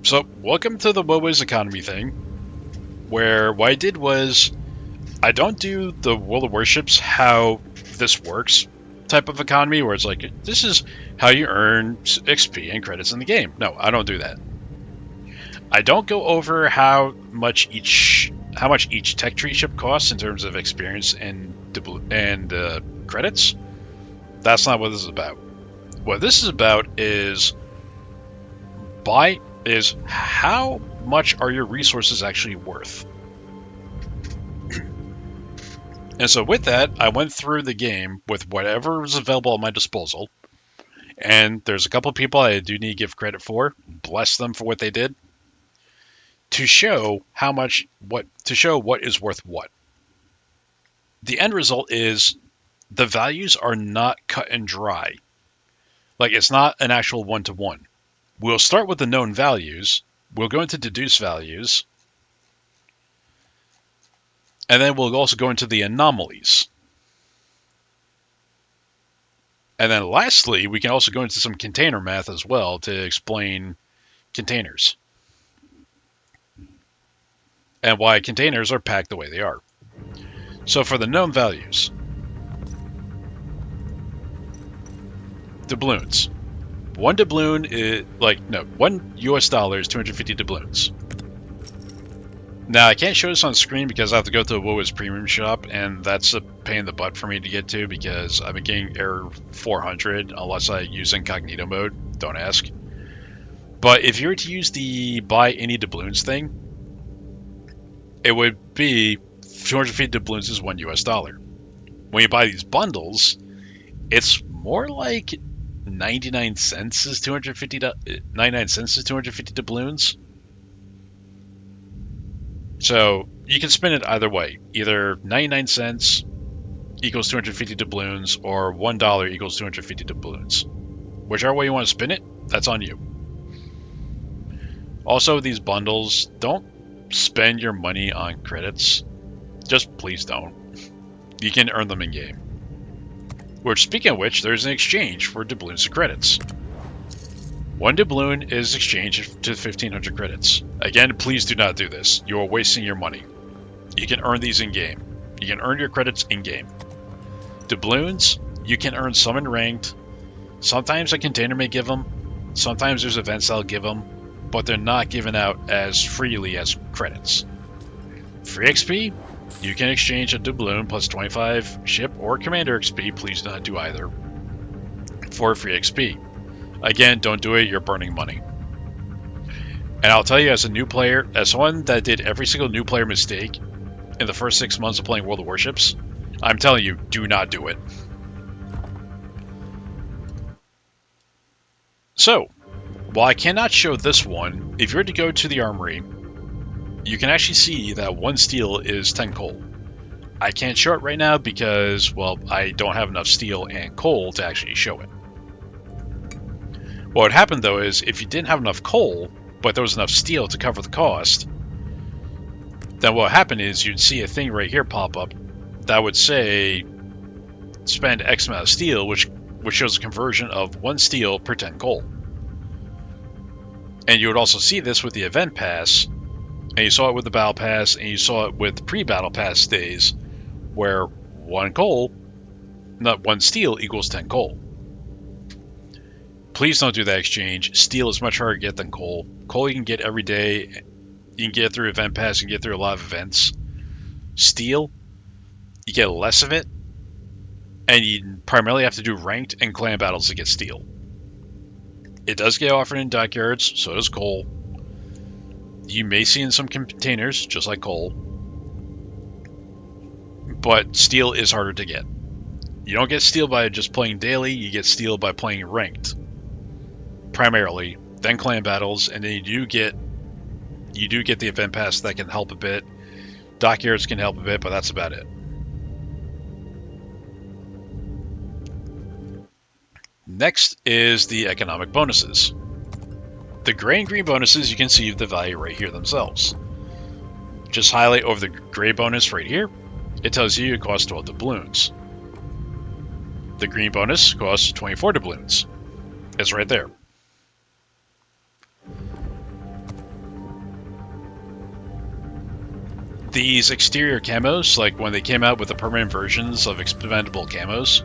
So, welcome to the WoWS economy thing, where what I did was, I don't do the World of Warships how this works type of economy, where it's like, this is how you earn XP and credits in the game. No, I don't do that. I don't go over how much each tech tree ship costs in terms of experience and credits. That's not what this is about. What this is about is how much are your resources actually worth? And so with that, I went through the game with whatever was available at my disposal. And there's a couple of people I do need to give credit for. Bless them for what they did. To show what is worth what. The end result is the values are not cut and dry. Like, it's not an actual one-to-one. We'll start with the known values. We'll go into deduced values. And then we'll also go into the anomalies. And then lastly, we can also go into some container math as well to explain containers. And why containers are packed the way they are. So for the known values. Doubloons. One doubloon is, $1 is 250 doubloons. Now, I can't show this on screen because I have to go to the WoWS Premium Shop, and that's a pain in the butt for me to get to because I've been getting error 400 unless I use incognito mode. Don't ask. But if you were to use the buy any doubloons thing, it would be 250 doubloons is $1. When you buy these bundles, it's more like 99 cents is 250 doubloons. So you can spin it either way. Either 99 cents equals 250 doubloons, or $1 equals 250 doubloons. Whichever way you want to spin it, that's on you. Also, these bundles, don't spend your money on credits. Just please don't. You can earn them in-game. Which, speaking of which, there's an exchange for doubloons to credits. One doubloon is exchanged to 1,500 credits. Again, please do not do this. You are wasting your money. You can earn these in-game. You can earn your credits in-game. Doubloons, you can earn some in ranked. Sometimes a container may give them. Sometimes there's events that'll give them. But they're not given out as freely as credits. Free XP, you can exchange a doubloon plus 25 ship or commander XP. Please do not do either. For free XP. Again, don't do it, you're burning money. And I'll tell you, as a new player, as someone that did every single new player mistake in the first 6 months of playing World of Warships, I'm telling you, do not do it. So, while I cannot show this one, if you were to go to the armory, you can actually see that 1 steel is 10 coal. I can't show it right now because, well, I don't have enough steel and coal to actually show it. What would happen, though, is if you didn't have enough coal, but there was enough steel to cover the cost, then what would happen is you'd see a thing right here pop up that would say, spend X amount of steel, which shows a conversion of 1 steel per 10 coal. And you would also see this with the event pass, and you saw it with the battle pass, and you saw it with pre-battle pass days, where 1 steel equals 10 coal. Please don't do that exchange. Steel is much harder to get than coal. Coal you can get every day. You can get it through event pass, you can get through a lot of events. Steel, you get less of it, and you primarily have to do ranked and clan battles to get steel. It does get offered in dockyards, so does coal. You may see in some containers, just like coal. But steel is harder to get. You don't get steel by just playing daily, you get steel by playing ranked. Primarily, then clan battles, and then you do get the event pass that can help a bit. Dockyards can help a bit, but that's about it. Next is the economic bonuses. The gray and green bonuses, you can see the value right here themselves. Just highlight over the gray bonus right here. It tells you it costs 12 doubloons. The green bonus costs 24 doubloons. It's right there. these exterior camos, like when they came out with the permanent versions of expendable camos,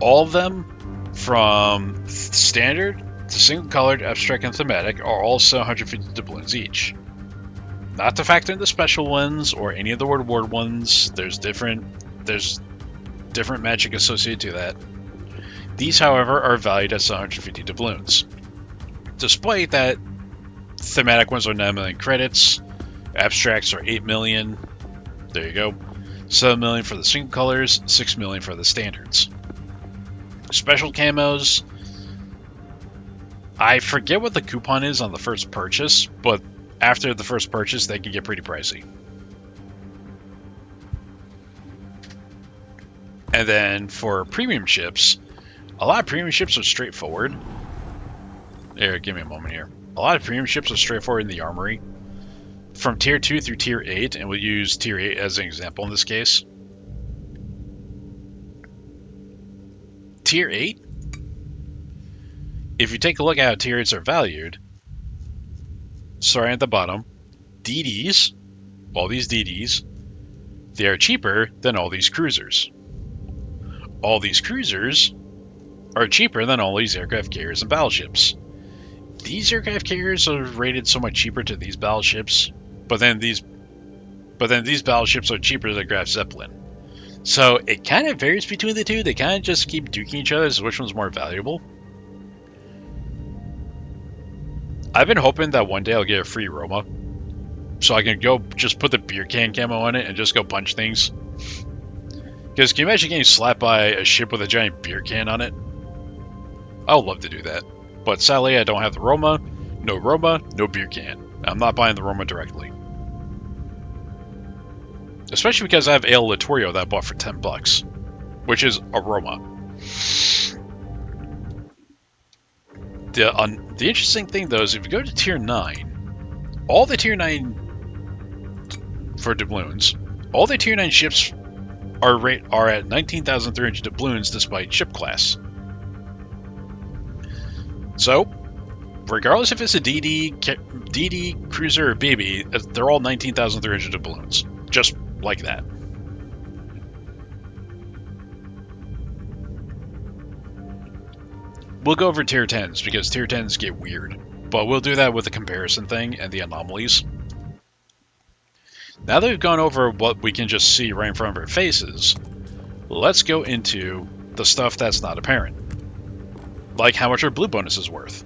all of them, from standard to single colored, abstract, and thematic, are all 750 doubloons each. Not to factor in the special ones or any of the reward ones. There's different magic associated to that. These, however, are valued at 750 doubloons. Despite that, thematic ones are 9 million credits, abstracts are 8 million. There you go. 7 million for the single colors, 6 million for the standards. Special camos, I forget what the coupon is on the first purchase, but after the first purchase, they can get pretty pricey. And then for premium ships, a lot of premium ships are straightforward. Here, give me a moment here. A lot of premium ships are straightforward in the armory. From tier 2 through tier 8, and we'll use tier 8 as an example in this case. Tier 8, if you take a look at how tier 8s are valued, starting at the bottom, DDs, all these DDs, they are cheaper than all these cruisers. All these cruisers are cheaper than all these aircraft carriers and battleships. These aircraft carriers are rated somewhat cheaper to these battleships, but then these battleships are cheaper than Graf Zeppelin. So it kind of varies between the two. They kind of just keep duking each other as which one's more valuable. I've been hoping that one day I'll get a free Roma, so I can go just put the beer can camo on it and just go punch things. Because can you imagine getting slapped by a ship with a giant beer can on it? I would love to do that. But sadly, I don't have the Roma, no beer can. I'm not buying the Roma directly. Especially because I have Ale Littorio that I bought for $10, which is a Roma. The interesting thing, though, is if you go to Tier 9, all the Tier 9 for doubloons, all the Tier 9 ships are at 19,300 doubloons despite ship class. So, regardless if it's a DD, cruiser, or BB, they're all 19,300 doubloons. Just like that. We'll go over tier 10s because tier 10s get weird, but we'll do that with the comparison thing and the anomalies. Now that we've gone over what we can just see right in front of our faces, let's go into the stuff that's not apparent. Like how much our blue bonus is worth,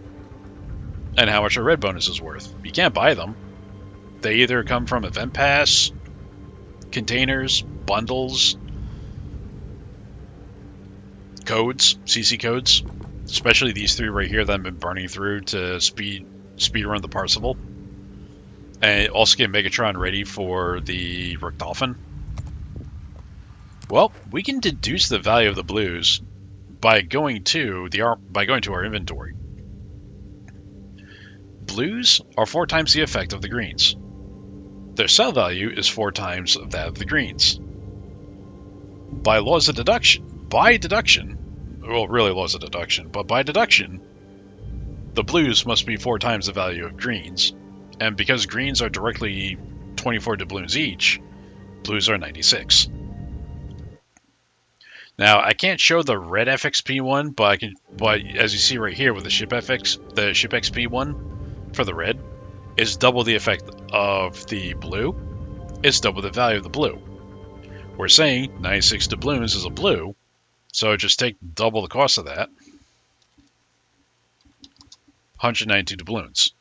and how much our red bonus is worth. You can't buy them. They either come from event pass, containers, bundles, codes, CC codes, especially these three right here that I've been burning through to speed run the Parsifal, and also get Megatron ready for the Rook Dolphin. Well, we can deduce the value of the blues by going to our inventory. Blues are 4 times the effect of the greens. Their sell value is 4 times that of the greens. By deduction, well, really laws of deduction, but by deduction, the blues must be 4 times the value of greens, and because greens are directly 24 doubloons each, blues are 96. Now, I can't show the red FXP one, but as you see right here with the ship XP one for the red, is double the effect of the blue. It's double the value of the blue. We're saying 96 doubloons is a blue, so just take double the cost of that. 192 doubloons.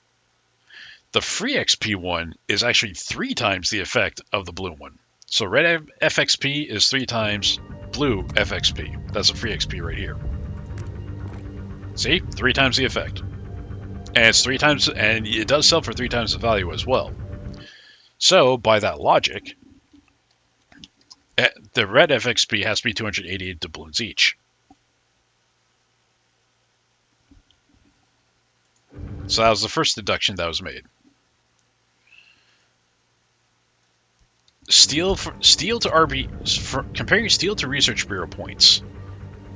The free XP one is actually 3 times the effect of the blue one. So red FXP is 3 times blue FXP. That's a free XP right here. See? 3 times the effect. And it's 3 times, and it does sell for 3 times the value as well. So, by that logic, the red FXP has to be 288 doubloons each. So that was the first deduction that was made. Comparing steel to Research Bureau points.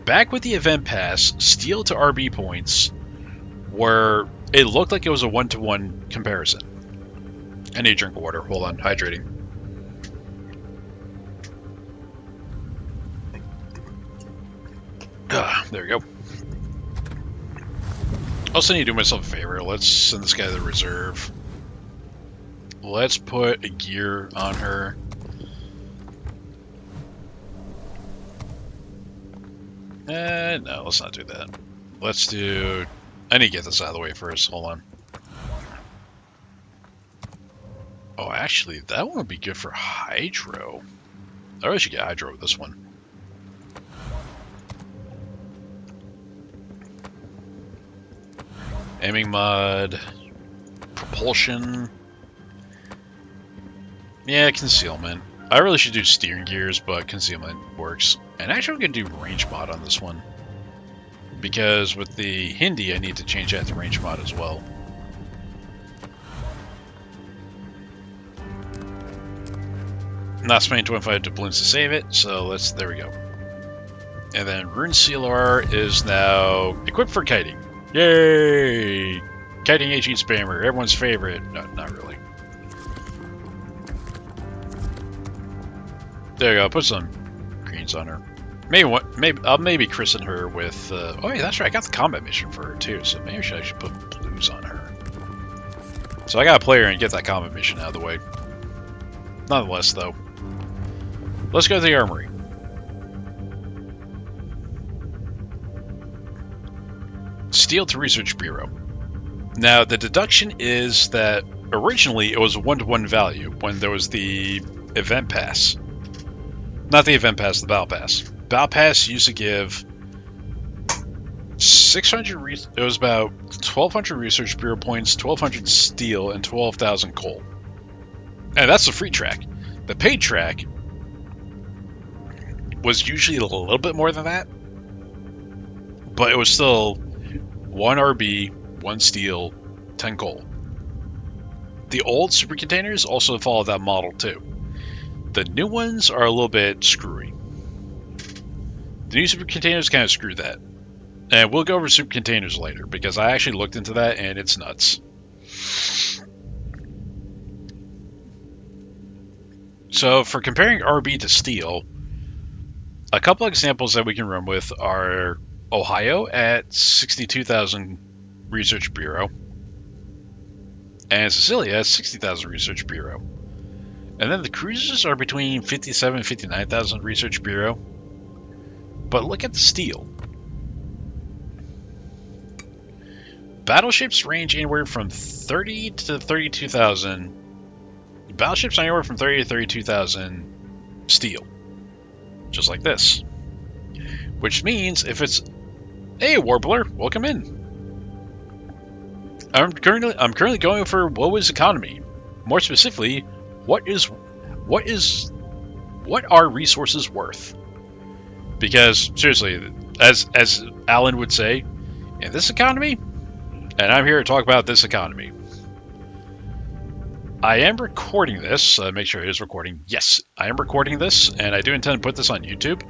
Back with the event pass, steel to RB points it looked like it was a 1-to-1 comparison. I need a drink of water. Hold on, hydrating. There we go. Also need to do myself a favor. Let's send this guy to the reserve. Let's put a gear on her. No, let's not do that. Let's do... I need to get this out of the way first. Hold on. Oh, actually, that one would be good for Hydro. I really should get Hydro with this one. Aiming mod. Propulsion. Yeah, concealment. I really should do steering gears, but concealment works. And actually, I'm going to do range mod on this one. Because with the Hindi, I need to change that to range mod as well. Not spending 25 doubloons to save it, so there we go. And then Rune Sealer is now equipped for kiting. Yay! Kiting HE spammer, everyone's favorite. No, not really. There you go, put some greens on her. I'll maybe christen her with, oh yeah, that's right, I got the combat mission for her too, so maybe I should put blues on her. So I gotta play her and get that combat mission out of the way. Nonetheless, though, let's go to the armory. Steel to Research Bureau. Now, the deduction is that originally it was a 1-to-1 value when there was the event pass. Not the event pass, the battle pass. Battle pass used to give 600. It was about 1,200 Research Bureau points, 1,200 steel, and 12,000 coal. And that's the free track. The paid track was usually a little bit more than that, but it was still 1 RB, 1 steel, 10 coal. The old super containers also follow that model too. The new ones are a little bit screwy. The new super containers kind of screw that. And we'll go over super containers later, because I actually looked into that and it's nuts. So for comparing RB to steel, a couple examples that we can run with are Ohio at 62,000 Research Bureau, and Sicilia at 60,000 Research Bureau. And then the cruisers are between 57,000 and 59,000 Research Bureau. But look at the steel. Battleships range anywhere from 30 to 32,000. Battleships are anywhere from 30 to 32,000 steel. Just like this. Which means if it's... Hey, Warbler, welcome in. I'm currently going for WoWS economy. More specifically, what are resources worth? Because seriously, as Alan would say, in this economy, and I'm here to talk about this economy. I am recording this. Make sure it is recording. Yes, I am recording this, and I do intend to put this on YouTube.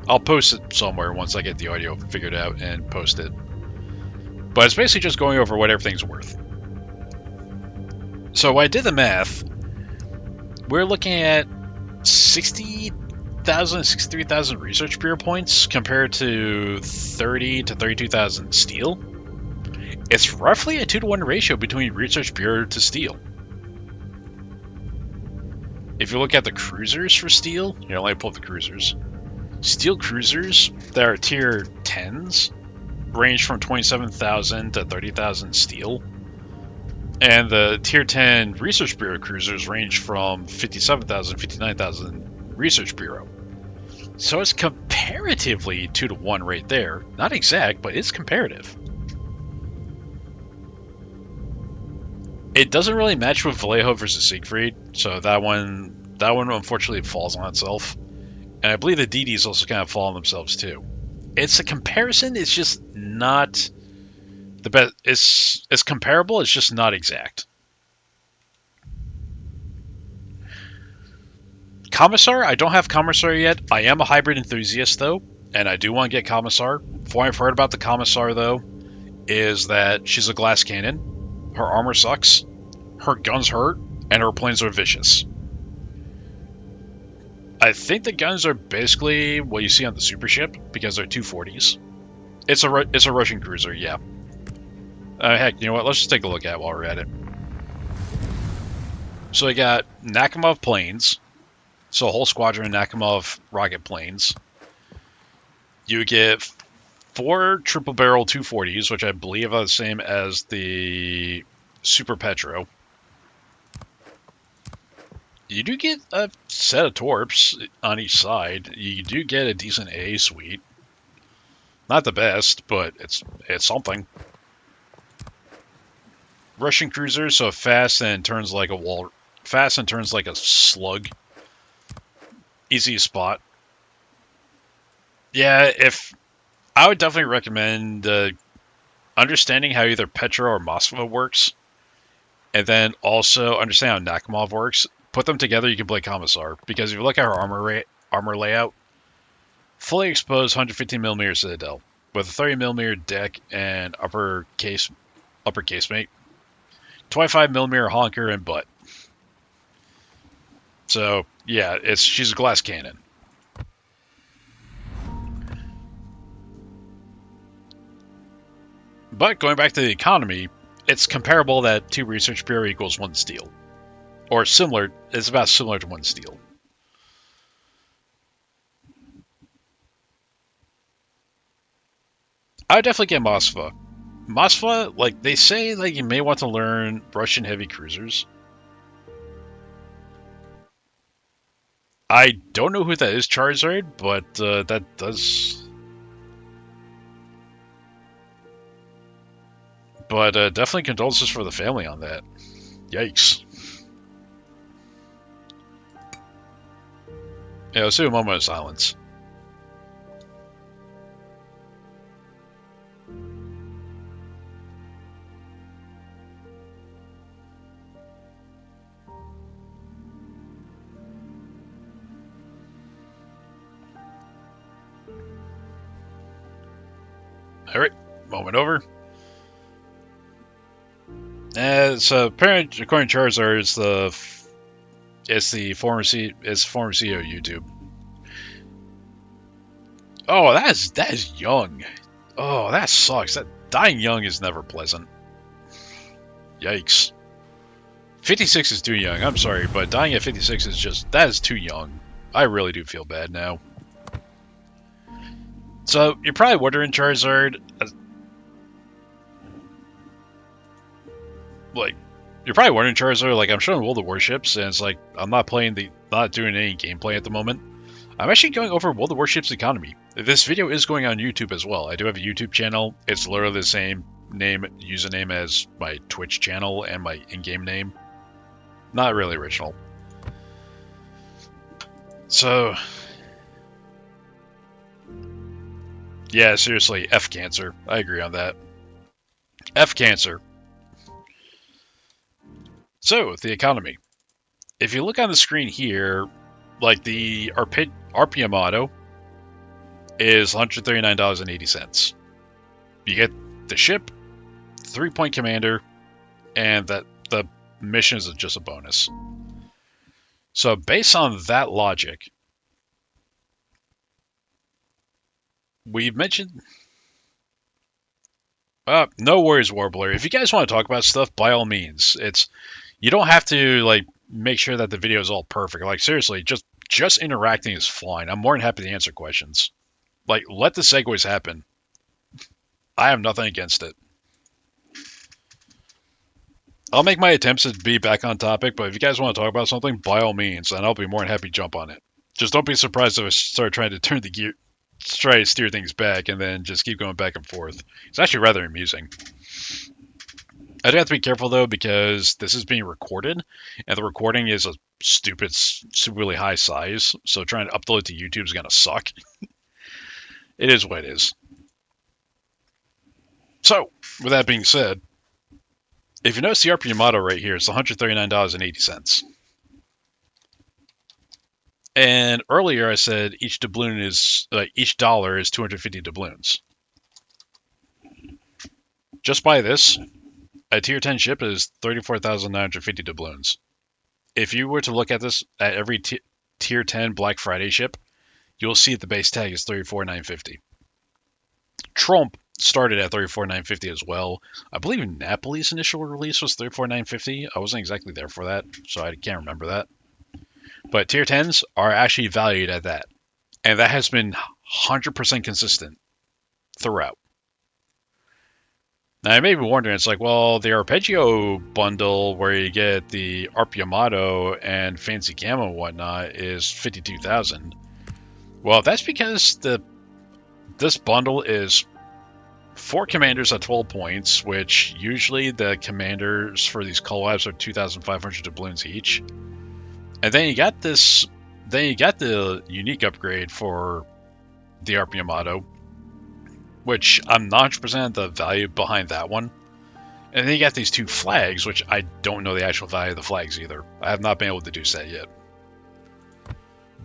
I'll post it somewhere once I get the audio figured out and post it. But it's basically just going over what everything's worth. So when I did the math, we're looking at 60,000, 63,000 Research Bureau points compared to 30 to 32,000 steel. It's roughly a 2-to-1 ratio between Research Bureau to steel. If you look at the cruisers for steel, here, let me pull up the cruisers. Steel cruisers that are tier 10s range from 27,000 to 30,000 steel. And the tier 10 Research Bureau cruisers range from 57,000 to 59,000 Research Bureau. So it's comparatively 2-to-1 right there. Not exact, but it's comparative. It doesn't really match with Vallejo versus Siegfried, so that one unfortunately falls on itself. And I believe the DDs also kind of fall on themselves too. It's a comparison, it's just not the best. It's comparable, it's just not exact. Commissar, I don't have Commissar yet. I am a hybrid enthusiast though, and I do want to get Commissar. What I've heard about the Commissar though is that she's a glass cannon, her armor sucks, her guns hurt, and her planes are vicious. I think the guns are basically what you see on the super ship because they're 240s. It's a Russian cruiser, yeah. Heck, you know what? Let's just take a look at it while we're at it. So we got Nakhimov planes, so a whole squadron of Nakhimov rocket planes. You get 4 triple barrel 240s, which I believe are the same as the Super Petro. You do get a set of torps on each side. You do get a decent A suite. Not the best, but it's something. Russian cruiser, so fast and turns like a wall. Fast and turns like a slug. Easy to spot. Yeah, if I would definitely recommend understanding how either Petra or Moskva works, and then also understand how Nakhimov works. Put them together, you can play Commissar. Because if you look at her armor layout, fully exposed 115mm Citadel with a 30mm deck and upper casemate, 25mm honker and butt. So yeah, she's a glass cannon. But going back to the economy, it's comparable that 2 research bureau equals 1 steel. Or similar, it's about similar to 1 steel. I would definitely get Moskva. Moskva, like, they say like you may want to learn Russian heavy cruisers. I don't know who that is, Charizard, but that does... But definitely condolences for the family on that. Yikes. Yeah, let's do a moment of silence. Alright, moment over. So apparently, according to Charizard, it's the former CEO of YouTube. Oh, that is young. Oh, that sucks. That dying young is never pleasant. Yikes. 56 is too young. I'm sorry, but dying at 56 that is too young. I really do feel bad now. So you're probably wondering, Charizard, like, I'm showing World of Warships, and it's like I'm not doing any gameplay at the moment. I'm actually going over World of Warships economy. This video is going on YouTube as well. I do have a YouTube channel. It's literally the same username as my Twitch channel and my in-game name. Not really original. So, yeah, seriously, F cancer. I agree on that. F cancer. So, the economy. If you look on the screen here, like the RPM auto is $139.80. You get the ship, 3-point commander, and that the mission is just a bonus. So based on that logic, we've mentioned... no worries, Warbler. If you guys want to talk about stuff, by all means. You don't have to like make sure that the video is all perfect. Like seriously, just interacting is fine. I'm more than happy to answer questions. Like, let the segues happen. I have nothing against it. I'll make my attempts to be back on topic, but if you guys want to talk about something, by all means, and I'll be more than happy to jump on it. Just don't be surprised if I start trying to turn the gear, try to steer things back, and then just keep going back and forth. It's actually rather amusing. I do have to be careful, though, because this is being recorded, and the recording is a stupid, really high size, so trying to upload it to YouTube is going to suck. It is what it is. So, with that being said, if you notice the RPM motto right here, it's $139.80. And earlier I said each doubloon each dollar is 250 doubloons. Just by this, a tier 10 ship is 34,950 doubloons. If you were to look at this at every tier 10 Black Friday ship, you'll see the base tag is $34,950. Trump started at $34,950 as well. I believe Napoli's initial release was $34,950. I wasn't exactly there for that, so I can't remember that. But tier 10s are actually valued at that. And that has been 100% consistent throughout. Now, I may be wondering, it's like, well, the Arpeggio bundle where you get the Arp Yamato and Fancy Camo and whatnot is 52,000. Well, that's because this bundle is 4 commanders at 12 points, which usually the commanders for these collabs are 2,500 doubloons each. And then you got the unique upgrade for the Arp Yamato, which I'm not 100% the value behind that one. And then you got these 2 flags, which I don't know the actual value of the flags either. I have not been able to deduce that yet.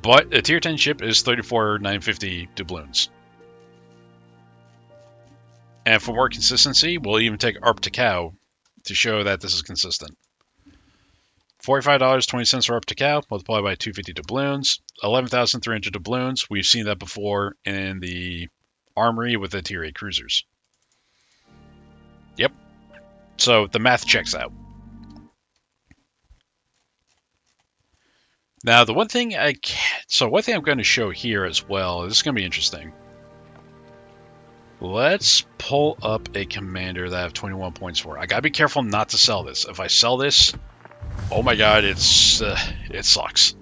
But a tier 10 ship is 34,950 doubloons. And for more consistency, we'll even take Arp to Cow to show that this is consistent. $45.20 for Arp to Cow, multiplied by 250 doubloons. 11,300 doubloons. We've seen that before in the Armory with the tier 8 cruisers. Yep. So the math checks out. Now, one thing I'm going to show here as well, this is going to be interesting. Let's pull up a commander that I have 21 points for. I gotta be careful not to sell this. If I sell this, oh my god, it sucks.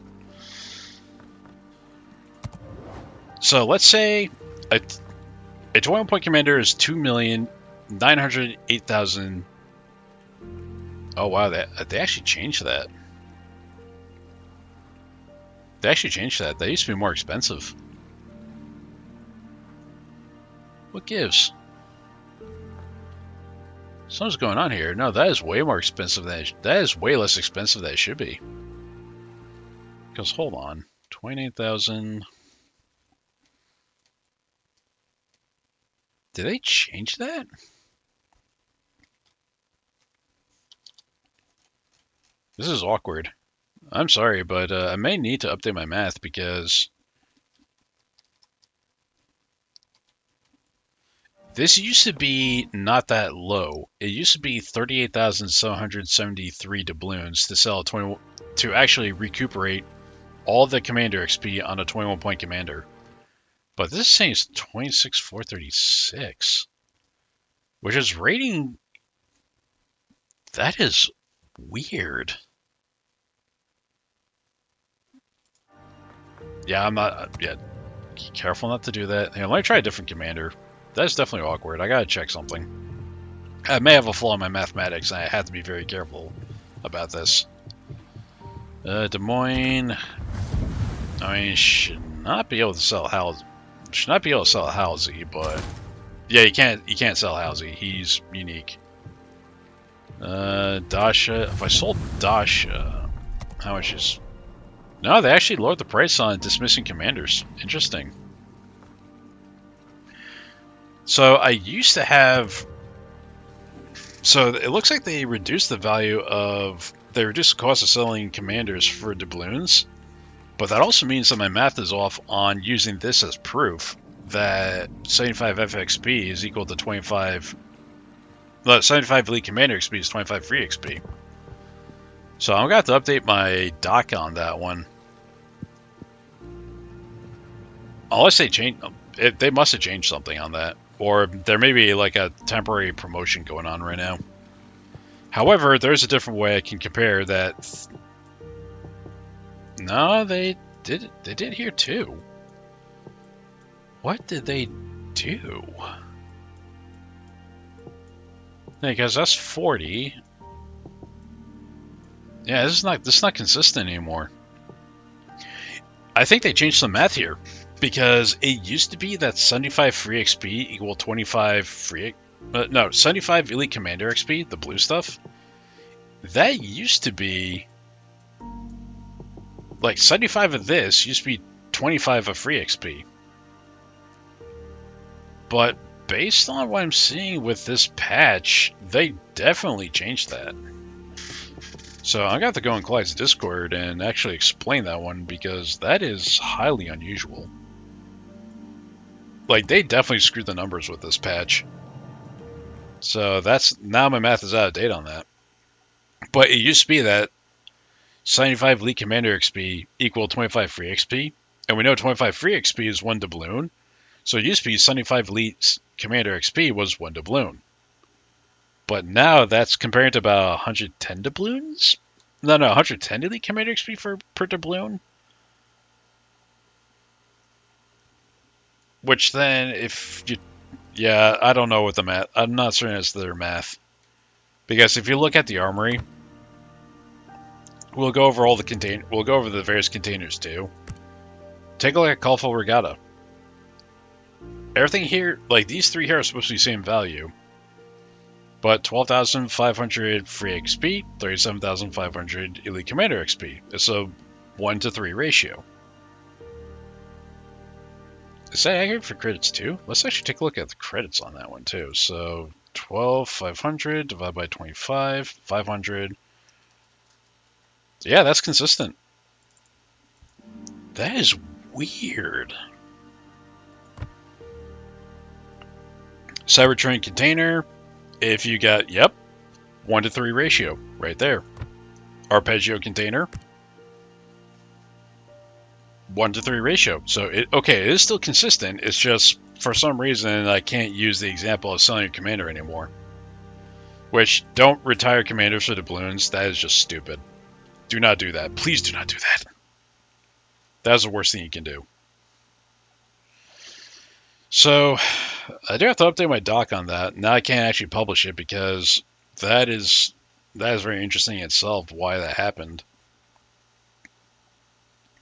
So let's say a 21 point commander is 2,908,000. Oh wow, they actually changed that. They actually changed that. They used to be more expensive. What gives? Something's going on here. No, that is way more expensive than that is way less expensive than it should be. Because hold on, 28,000. Did they change that? This is awkward. I'm sorry, but I may need to update my math because this used to be not that low. It used to be 38,773 doubloons to sell to actually recuperate all the commander XP on a 21 point commander. But this is saying it's 26,436, which is rating. That is weird. Yeah, I'm not. Yeah, careful not to do that. Here, let me try a different commander. That's definitely awkward. I gotta check something. I may have a flaw in my mathematics, and I have to be very careful about this. Des Moines. I mean, should not be able to sell Halsey. Should not be able to sell Halsey, but yeah, you can't sell Halsey. He's unique. Dasha. If I sold Dasha, how much is? No, they actually lowered the price on dismissing commanders. Interesting. So I used to have. So it looks like they reduced the value of. They reduced the cost of selling commanders for doubloons, but that also means that my math is off on using this as proof that 75 FXP is equal to 25. 75 elite commander XP is 25 free XP. So I'm going to have to update my doc on that one. Unless they change, they must have changed something on that. Or there may be like a temporary promotion going on right now. However, there's a different way I can compare that. No, they did here too. What did they do? Because that's 40. Yeah, this is not consistent anymore. I think they changed some math here because it used to be that 75 free XP equal 25 free. No, 75 elite commander XP, the blue stuff. That used to be like 75 of this used to be 25 of free XP. But based on what I'm seeing with this patch, they definitely changed that. So I'm going to have to go in Clyde's Discord and actually explain that one, because that is highly unusual. Like, they definitely screwed the numbers with this patch. So that's, now my math is out of date on that. But it used to be that 75 Elite Commander XP equaled 25 free XP. And we know 25 free XP is 1 doubloon. So it used to be 75 Elite Commander XP was 1 doubloon. But now that's compared to about 110 doubloons? No, 110 Elite Commander XP per doubloon? Which then, if you... Yeah, I don't know what the math... I'm not certain it's their math. Because if you look at the armory, we'll go over all the we'll go over the various containers too. Take a look at Colorful Regatta. Everything here, like these three here are supposed to be the same value. But 12,500 free XP, 37,500 Elite Commander XP. It's a 1-to-3 ratio. Is that accurate for credits too? Let's actually take a look at the credits on that one too. So 12,500 divided by 25, 500. Yeah, that's consistent. That is weird. Cybertrain container. If you got, yep, 1-to-3 ratio right there. Arpeggio container, 1-to-3 ratio. So it is still consistent. It's just for some reason I can't use the example of selling a commander anymore. Which, don't retire commanders for doubloons. That is just stupid. Do not do that. Please do not do that. That is the worst thing you can do. So, I do have to update my doc on that. Now I can't actually publish it because that is very interesting in itself, why that happened.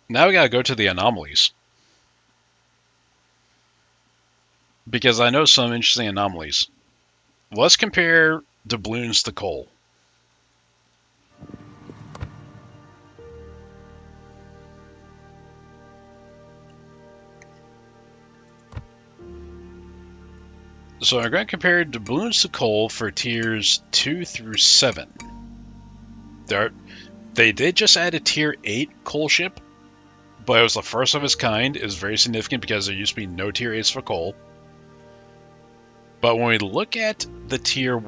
Now we gotta go to the anomalies. Because I know some interesting anomalies. Let's compare doubloons to coal. So I'm going to compare doubloons to coal for tiers 2 through 7. They did just add a tier 8 coal ship, but it was the first of its kind. It was very significant because there used to be no tier 8s for coal. But when we look at the tier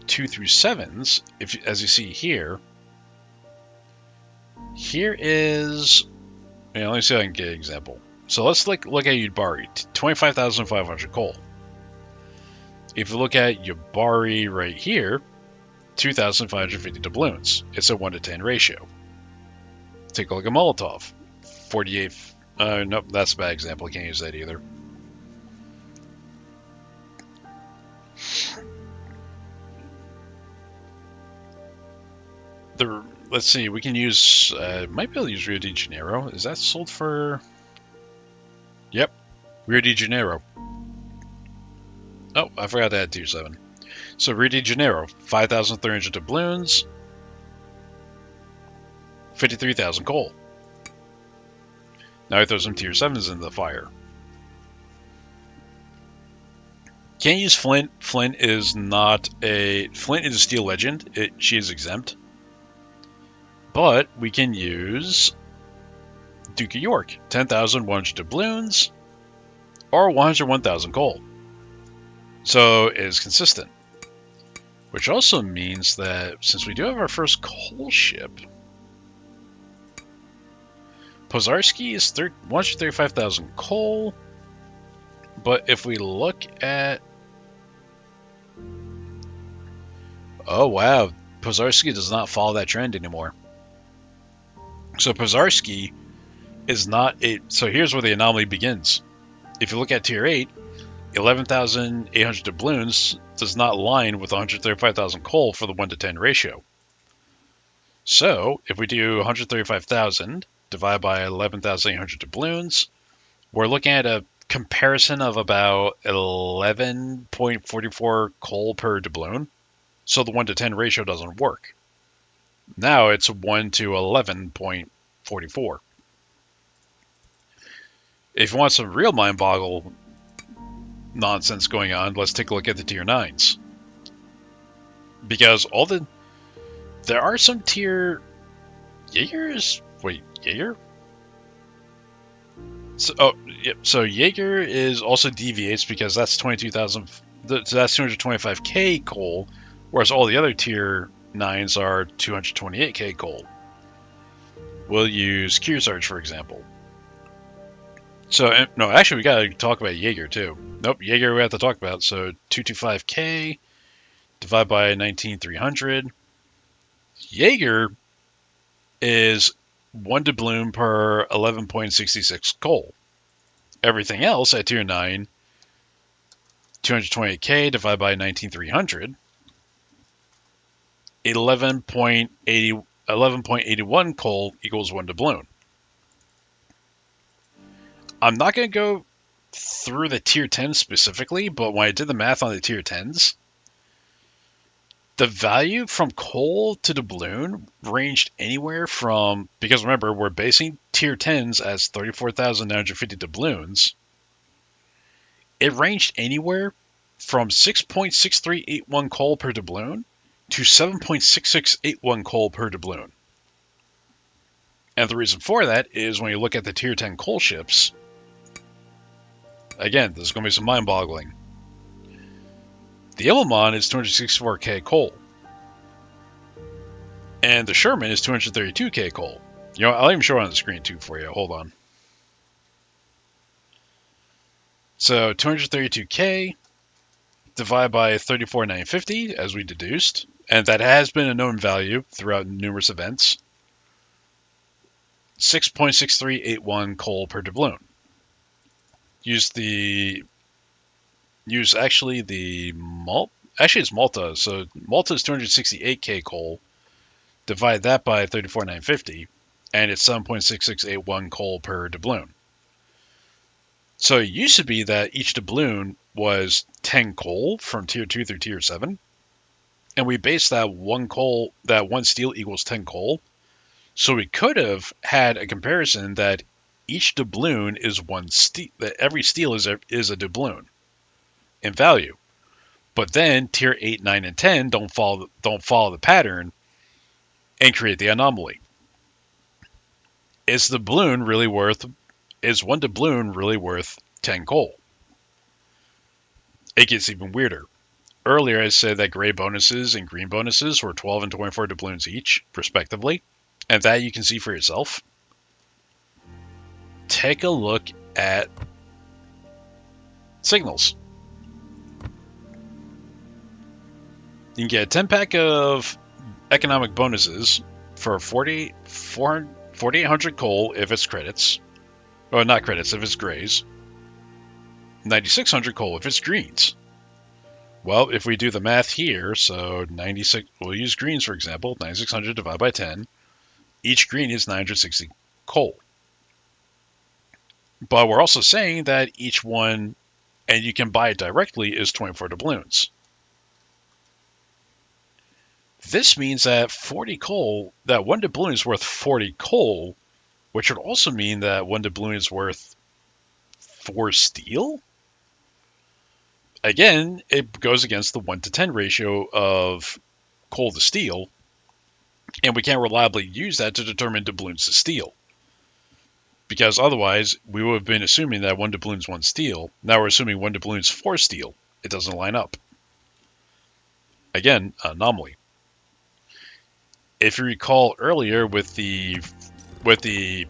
2 through 7s, as you see here, here is... let me see if I can get an example. So let's look at Yubari, 25,500 coal. If you look at Yubari right here, 2,550 doubloons. It's a 1-to-10 ratio. Take a look at Molotov, 48. Nope, that's a bad example. I can't use that either. Let's see, we can use, might be able to use Rio de Janeiro. Is that sold for? Yep, Rio de Janeiro. Oh, I forgot to add tier 7. So Rio de Janeiro, 5,300 doubloons, 53,000 coal. Now I throw some tier 7s in the fire. Can't use Flint. Flint is a steel legend. She is exempt. But we can use Duke of York, 10,100 doubloons, or 101,000 coal. So it is consistent. Which also means that since we do have our first coal ship, Pozarski is 135,000 coal. But if we look at... Oh wow, Pozarski does not follow that trend anymore. So Pozarski is not a... So here's where the anomaly begins. If you look at tier 8, 11,800 doubloons does not line with 135,000 coal for the 1-to-10 ratio. So if we do 135,000 divided by 11,800 doubloons, we're looking at a comparison of about 11.44 coal per doubloon. So the 1-to-10 ratio doesn't work. Now it's 1 to 11.44. If you want some real mind-boggle nonsense going on, let's take a look at the tier 9s. Because all the There are some tier Jaegers. Wait, Jaeger? So Jaeger is also deviates because that's 22,000. So that's 225k coal, whereas all the other tier 9s are 228k coal. We'll use Kearsarge for example. So no, actually we gotta talk about Jaeger too. Nope, Jaeger we have to talk about. So 225k divided by 19,300. Jaeger is 1 doubloon per 11.66 coal. Everything else at tier 9, 228k divided by 19,300, 11.81 coal equals 1 doubloon. I'm not going to go through the tier 10 specifically, but when I did the math on the tier 10s, the value from coal to doubloon ranged anywhere from, because remember, we're basing tier 10s as 34,950 doubloons. It ranged anywhere from 6.6381 coal per doubloon to 7.6681 coal per doubloon. And the reason for that is when you look at the tier 10 coal ships, again, this is going to be some mind-boggling. The Illimon is 264k coal. And the Sherman is 232k coal. You know, I'll even show it on the screen too for you. Hold on. So 232k divided by 34,950, as we deduced, and that has been a known value throughout numerous events. 6.6381 coal per doubloon. Use actually the actually it's Malta, so Malta is 268k coal. Divide that by 34,950, and it's 7.6681 coal per doubloon. So it used to be that each doubloon was 10 coal from tier 2 through tier 7, and we based that one steel equals 10 coal. So we could have had a comparison that each doubloon is one steel, that every steel is a doubloon in value. But then tier 8, 9, and 10 don't follow the pattern and create the anomaly. Is one doubloon really worth 10 coal? It gets even weirder. Earlier I said that gray bonuses and green bonuses were 12 and 24 doubloons each, respectively, and that you can see for yourself. Take a look at signals. You can get a 10-pack of economic bonuses for 4,800 coal if it's credits. Or not credits, if it's grays. 9,600 coal if it's greens. Well, if we do the math here, so 96, we'll use greens for example, 9,600 divided by 10. Each green is 960 coal. But we're also saying that each one, and you can buy it directly, is 24 doubloons. This means that 40 coal, that one doubloon is worth 40 coal, which would also mean that one doubloon is worth 4 steel? Again, it goes against the 1 to 10 ratio of coal to steel, and we can't reliably use that to determine doubloons to steel. Because otherwise, we would have been assuming that 1 doubloon is 1 steel. Now we're assuming 1 doubloon is 4 steel. It doesn't line up. Again, anomaly. If you recall earlier with the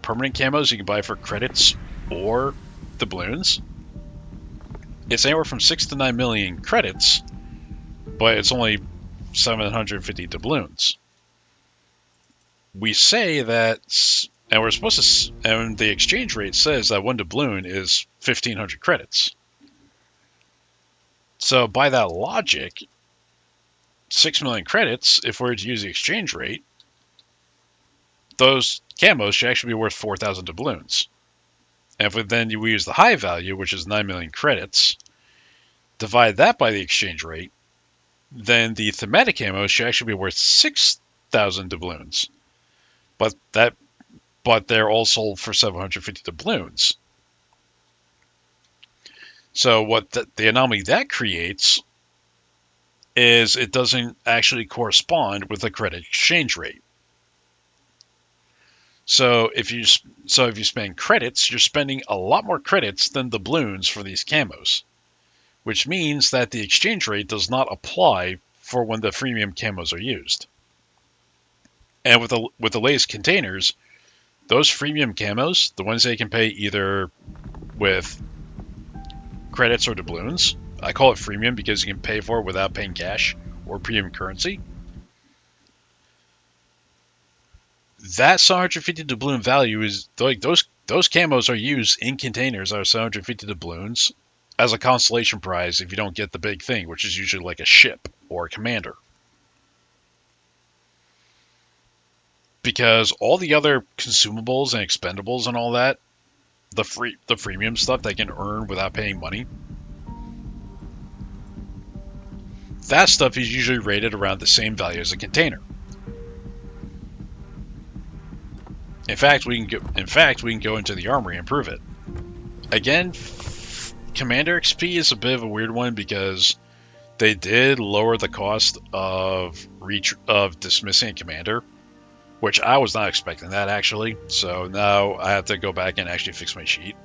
permanent camos you can buy for credits or doubloons, it's anywhere from 6 to 9 million credits, but it's only 750 doubloons. We say that, and we're supposed to, and the exchange rate says that 1 doubloon is 1,500 credits. So by that logic, 6 million credits, if we were to use the exchange rate, those camos should actually be worth 4,000 doubloons. And if we use the high value, which is 9 million credits, divide that by the exchange rate, then the thematic camos should actually be worth 6,000 doubloons. But they're all sold for 750 doubloons. So what the anomaly that creates is it doesn't actually correspond with the credit exchange rate. So if you spend credits, you're spending a lot more credits than doubloons for these camos, which means that the exchange rate does not apply for when the freemium camos are used. And with the latest containers, those freemium camos, the ones that you can pay either with credits or doubloons, I call it freemium because you can pay for it without paying cash or premium currency. That 750 doubloon value is like those camos are used in containers that are 750 doubloons as a consolation prize if you don't get the big thing, which is usually like a ship or a commander. Because all the other consumables and expendables and all that, the freemium stuff they can earn without paying money, that stuff is usually rated around the same value as a container. In fact, we can go into the armory and prove it. Again, Commander XP is a bit of a weird one because they did lower the cost of dismissing a commander, which I was not expecting that actually. So now I have to go back and actually fix my sheet.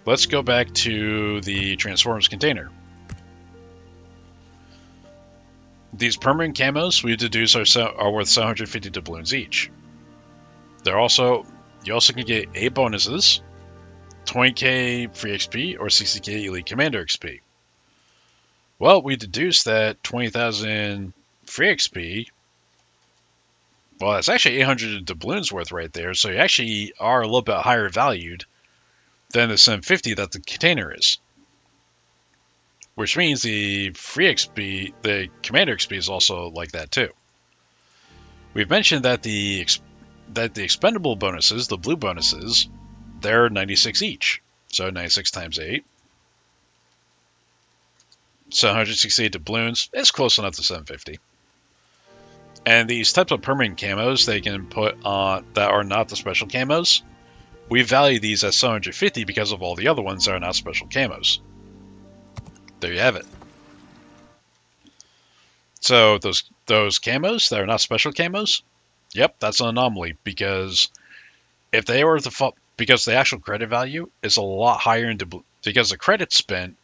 Let's go back to the Transformers container. These permanent camos we deduce are worth 750 doubloons each. You also can get 8 bonuses, 20k free XP, or 60k elite commander XP. Well, we deduced that 20,000 free XP, well, that's actually 800 doubloons worth right there, so you actually are a little bit higher valued than the 750 that the container is. Which means the free XP, the commander XP is also like that too. We've mentioned that the expendable bonuses, the blue bonuses, they're 96 each. So 96 times 8. So 168 doubloons. It's close enough to 750. And these types of permanent camos they can put on that are not the special camos, we value these as 750 because of all the other ones that are not special camos. There you have it. So those camos that are not special camos, yep, that's an anomaly because if they were because the actual credit value is a lot higher because the credits spent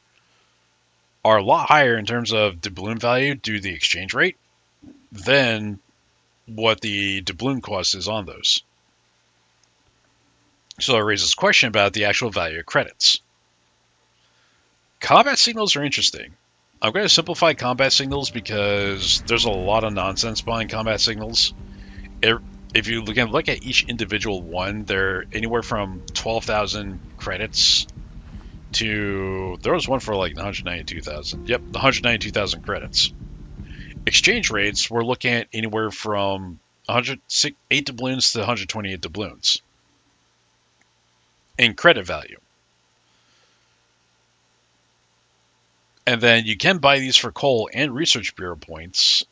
are a lot higher in terms of doubloon value due to the exchange rate than what the doubloon cost is on those. So it raises a question about the actual value of credits. Combat signals are interesting. I'm going to simplify combat signals because there's a lot of nonsense behind combat signals. If you look at each individual one, they're anywhere from 12,000 credits to... There was one for like 192,000. Yep, 192,000 credits. Exchange rates, we're looking at anywhere from 8 doubloons to 128 doubloons in credit value. And then you can buy these for coal and research bureau points,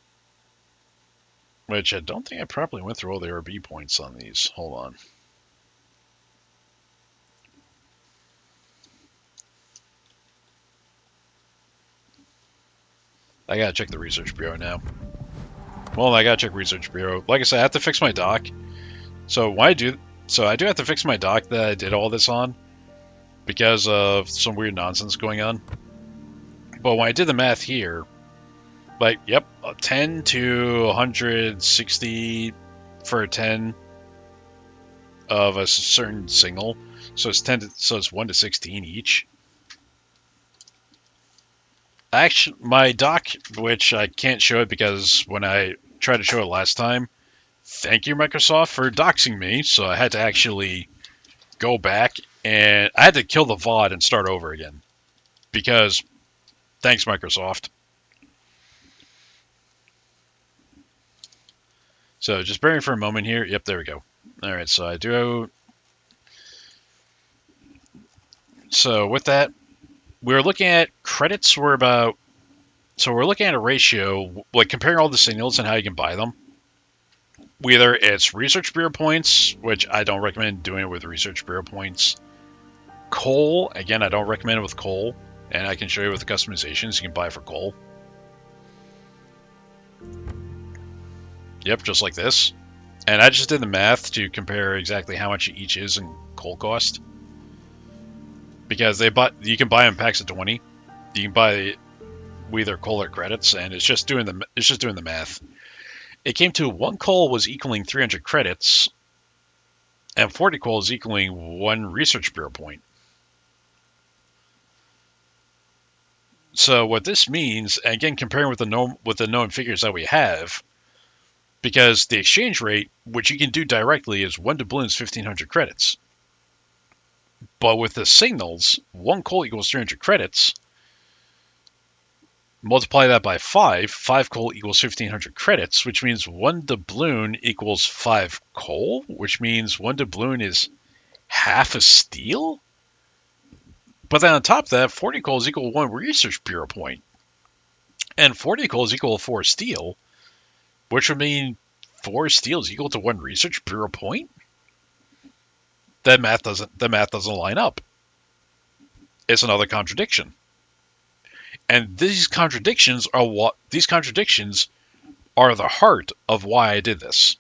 which I don't think I properly went through all the RB points on these. Hold on. I gotta check the research bureau now. Well, I gotta check research bureau. Like I said, I have to fix my dock. So I do have to fix my dock that I did all this on because of some weird nonsense going on. But when I did the math here, like, yep, 10 to 160 for a 10 of a certain signal. So it's 1 to 16 each. Actually, my dock, which I can't show it because when I tried to show it last time, thank you, Microsoft, for doxing me. So I had to actually go back and I had to kill the VOD and start over again because... Thanks, Microsoft. So just bear with me for a moment here. Yep, there we go. All right, so I do. So with that, we're looking at credits. We're looking at a ratio, like comparing all the signals and how you can buy them. Whether it's research bureau points, which I don't recommend doing it with research bureau points. Coal, again, I don't recommend it with coal. And I can show you with the customizations. You can buy for coal. Yep, just like this. And I just did the math to compare exactly how much each is in coal cost. Because you can buy in packs of 20. You can buy either coal or credits, and it's just doing the math. It came to 1 coal was equaling 300 credits, and 40 coal is equaling 1 research bureau point. So what this means, again, comparing with the known figures that we have, because the exchange rate, which you can do directly, is 1 doubloon's 1,500 credits. But with the signals, 1 coal equals 300 credits. Multiply that by 5 coal equals 1,500 credits, which means 1 doubloon equals 5 coal, which means 1 doubloon is half a steel? But then on top of that, 40 coal is equal to 1 research bureau point. And 40 coal is equal to 4 steel, which would mean 4 steel is equal to 1 research bureau point? The math doesn't line up. It's another contradiction. And these contradictions are the heart of why I did this.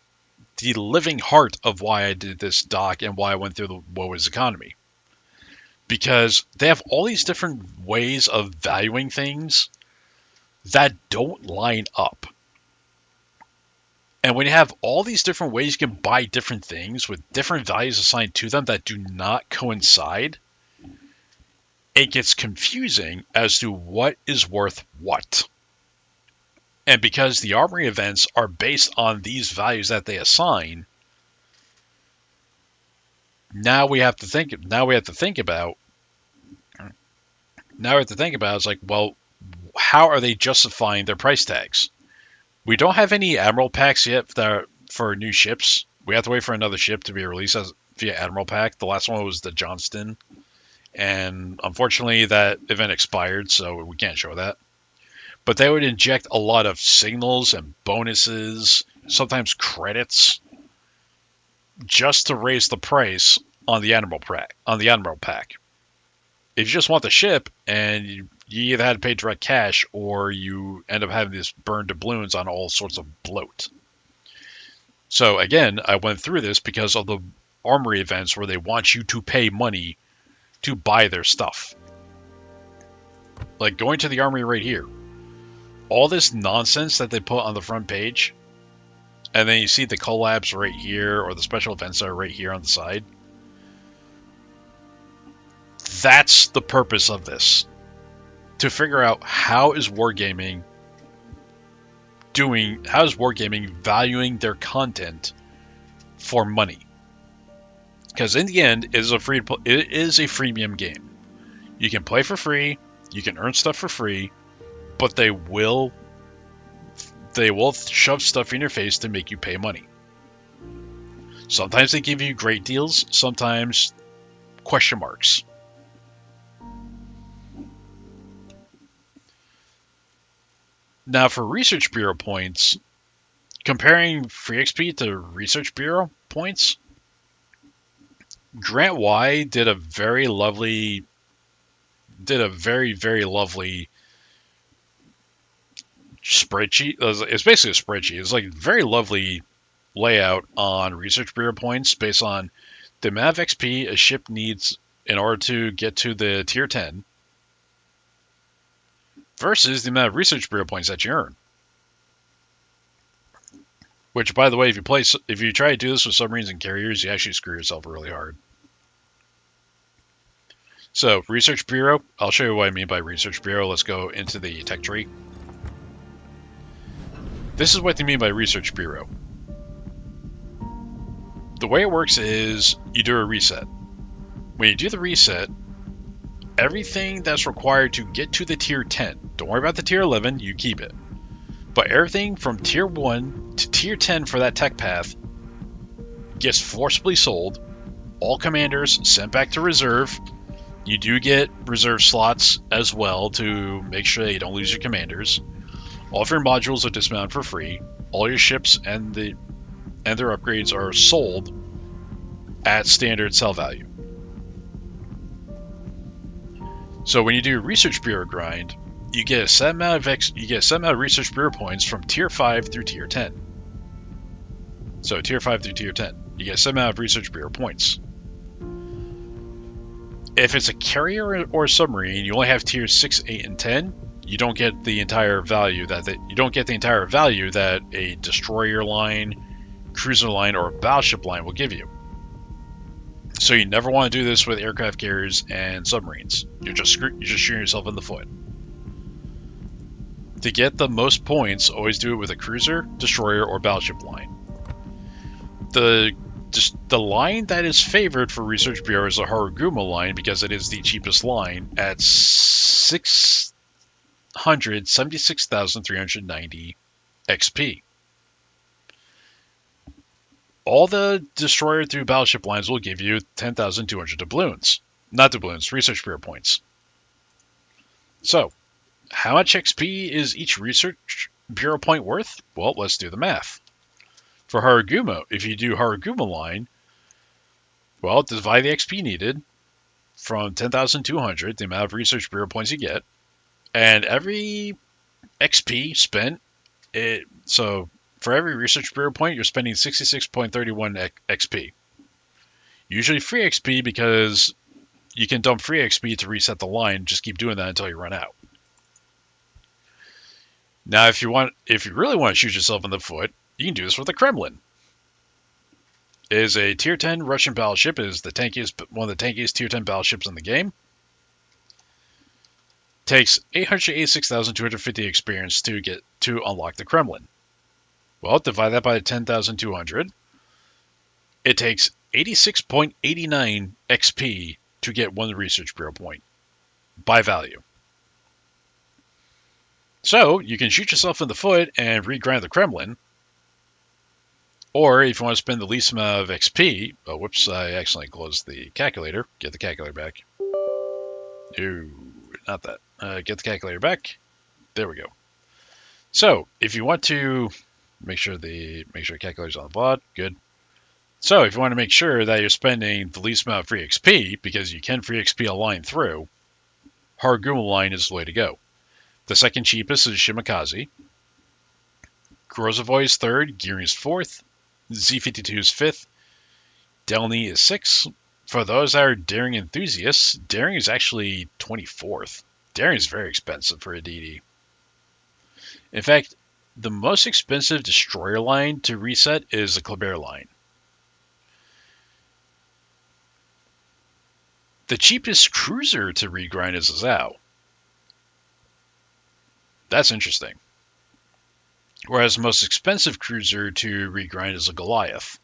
The living heart of why I did this doc and why I went through the WoWS economy. Because they have all these different ways of valuing things that don't line up. And when you have all these different ways you can buy different things with different values assigned to them that do not coincide, it gets confusing as to what is worth what. And because the armory events are based on these values that they assign, now we have to think about it's like, well, how are they justifying their price tags? We don't have any Admiral packs yet for new ships. We have to wait for another ship to be released via Admiral pack. The last one was the Johnston. And unfortunately, that event expired, so we can't show that. But they would inject a lot of signals and bonuses, sometimes credits, just to raise the price on the Admiral pack. If you just want the ship, and you either had to pay direct cash, or you end up having this burn doubloons on all sorts of bloat. So again, I went through this because of the armory events where they want you to pay money to buy their stuff. Like going to the armory right here. All this nonsense that they put on the front page, and then you see the collabs right here, or the special events are right here on the side. That's the purpose of this. To figure out how is Wargaming valuing their content for money. Because in the end, it is a freemium game. You can play for free, you can earn stuff for free, but they will shove stuff in your face to make you pay money. Sometimes they give you great deals, sometimes question marks. Now for Research Bureau points, comparing free XP to Research Bureau points, Grant Y did a very, very lovely spreadsheet. It's basically a spreadsheet. It's like very lovely layout on Research Bureau points based on the amount of XP a ship needs in order to get to the tier 10 versus the amount of Research Bureau points that you earn. Which, by the way, if you try to do this with submarines and carriers, you actually screw yourself really hard. So, Research Bureau, I'll show you what I mean by Research Bureau. Let's go into the tech tree. This is what they mean by Research Bureau. The way it works is you do a reset. When you do the reset, everything that's required to get to the tier 10, don't worry about the tier 11, you keep it. But everything from tier 1 to tier 10 for that tech path gets forcibly sold. All commanders sent back to reserve. You do get reserve slots as well to make sure that you don't lose your commanders. All of your modules are dismounted for free. All your ships and their upgrades are sold at standard sell value. So when you do Research Bureau grind, you get a set amount of Research Bureau points from Tier 5 through Tier 10. So Tier 5 through Tier 10, you get a set amount of Research Bureau points. If it's a carrier or a submarine, you only have Tiers 6, 8, and 10. You don't get the entire value that a destroyer line, cruiser line, or battleship line will give you. So you never want to do this with aircraft carriers and submarines. You're just shooting yourself in the foot. To get the most points, always do it with a cruiser, destroyer, or battleship line. The line that is favored for Research Bureau is the Haruguma line because it is the cheapest line at 676,390 XP. All the destroyer through battleship lines will give you 10,200 doubloons. Not doubloons, Research Bureau points. So, how much XP is each Research Bureau point worth? Well, let's do the math. For Haruguma, if you do Haruguma line, well, divide the XP needed from 10,200, the amount of Research Bureau points you get, and every XP spent, so for every Research Bureau point, you're spending 66.31 XP. Usually free XP because you can dump free XP to reset the line. Just keep doing that until you run out. Now, if you really want to shoot yourself in the foot, you can do this with the Kremlin. It is a Tier 10 Russian battleship. It is one of the tankiest Tier 10 battleships in the game. Takes 886,250 experience to unlock the Kremlin. Well, divide that by 10,200. It takes 86.89 XP to get one Research Bureau point by value. So, you can shoot yourself in the foot and regrind the Kremlin. Or, if you want to spend the least amount of XP... Oh, whoops, I accidentally closed the calculator. Get the calculator back. No, not that. Get the calculator back. There we go. So, if you want to... Make sure calculator's on the bot. Good. So, if you want to make sure that you're spending the least amount of free XP, because you can free XP a line through, Haruguma line is the way to go. The second cheapest is Shimakaze. Grozavoy is third. Gearing is fourth. Z-52 is fifth. Delny is sixth. For those that are daring enthusiasts, daring is actually 24th. Daring is very expensive for a DD. In fact, the most expensive destroyer line to reset is the Kleber line. The cheapest cruiser to regrind is a Zhao. That's interesting. Whereas the most expensive cruiser to regrind is a Goliath.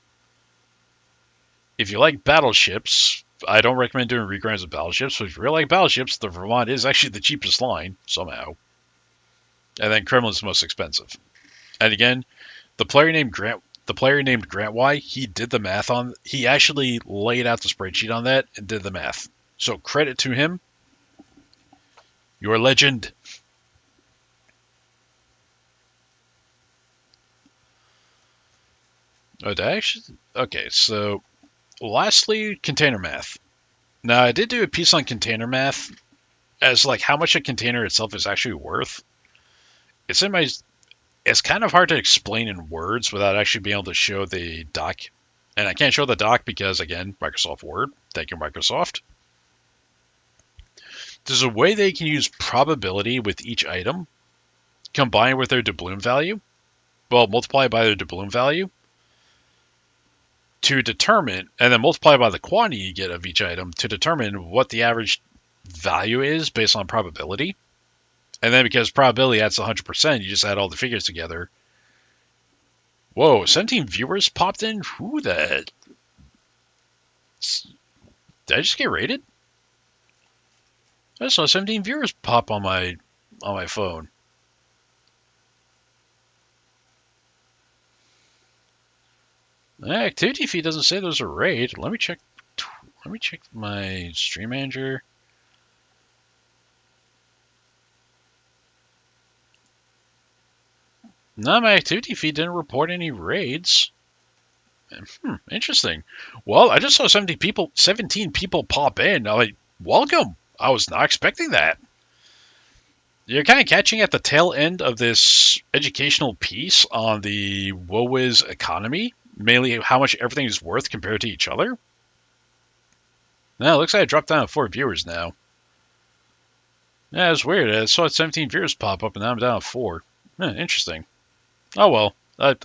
If you like battleships, I don't recommend doing regrinds of battleships, but if you really like battleships, the Vermont is actually the cheapest line, somehow. And then Kremlin's the most expensive. And again, the player named Grant Y, he did the math on... He actually laid out the spreadsheet on that and did the math. So credit to him. You're a legend. Oh, did I actually... Okay, so... Lastly, container math. Now, I did do a piece on container math as like how much a container itself is actually worth. It's kind of hard to explain in words without actually being able to show the doc. And I can't show the doc because, again, Microsoft Word. Thank you, Microsoft. There's a way they can use probability with each item, combined with their doubloon value. Well, multiply by their doubloon value. To determine, and then multiply by the quantity you get of each item to determine what the average value is based on probability. And then because probability adds 100%, you just add all the figures together. Whoa, 17 viewers popped in? Who the... Did I just get rated? I saw 17 viewers pop on my phone. Activity feed doesn't say there's a raid. Let me check my stream manager. No, my activity feed didn't report any raids. Interesting. Well, I just saw 17 people pop in. I'm like, welcome. I was not expecting that. You're kind of catching at the tail end of this educational piece on the WoWS economy, mainly how much everything is worth compared to each other. No, it looks like I dropped down to 4 viewers now. Yeah, it's weird. I saw 17 viewers pop up, and now I'm down to 4. Interesting. Oh well, I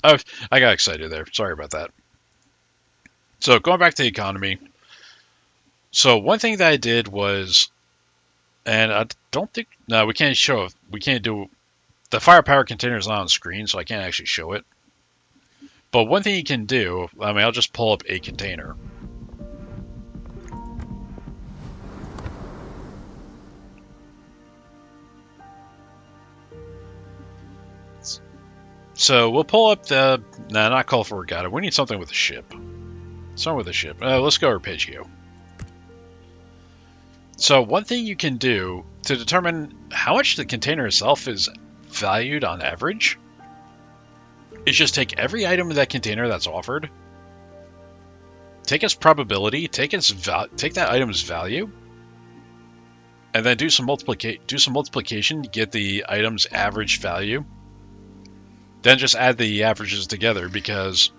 got excited there. Sorry about that. So going back to the economy. So one thing that I did was, and I don't think, no, we can't do, the firepower container is not on screen, so I can't actually show it. But one thing you can do, I mean, I'll just pull up a container. So we'll pull up the, not Call for Regatta. We need something with a ship. Something with a ship. Let's go Arpeggio. So one thing you can do to determine how much the container itself is valued on average is just take every item in that container that's offered, take its probability, take that item's value, and then do some multiplication to get the item's average value. Then just add the averages together, because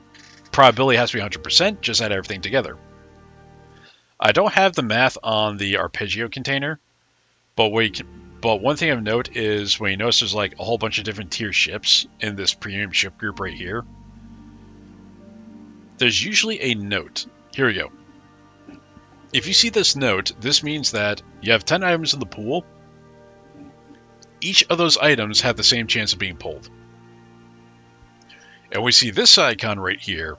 probability has to be 100%, just add everything together. I don't have the math on the Arpeggio container, but one thing of note is when you notice there's like a whole bunch of different tier ships in this premium ship group right here, there's usually a note. Here we go. If you see this note, this means that you have 10 items in the pool. Each of those items have the same chance of being pulled. And we see this icon right here.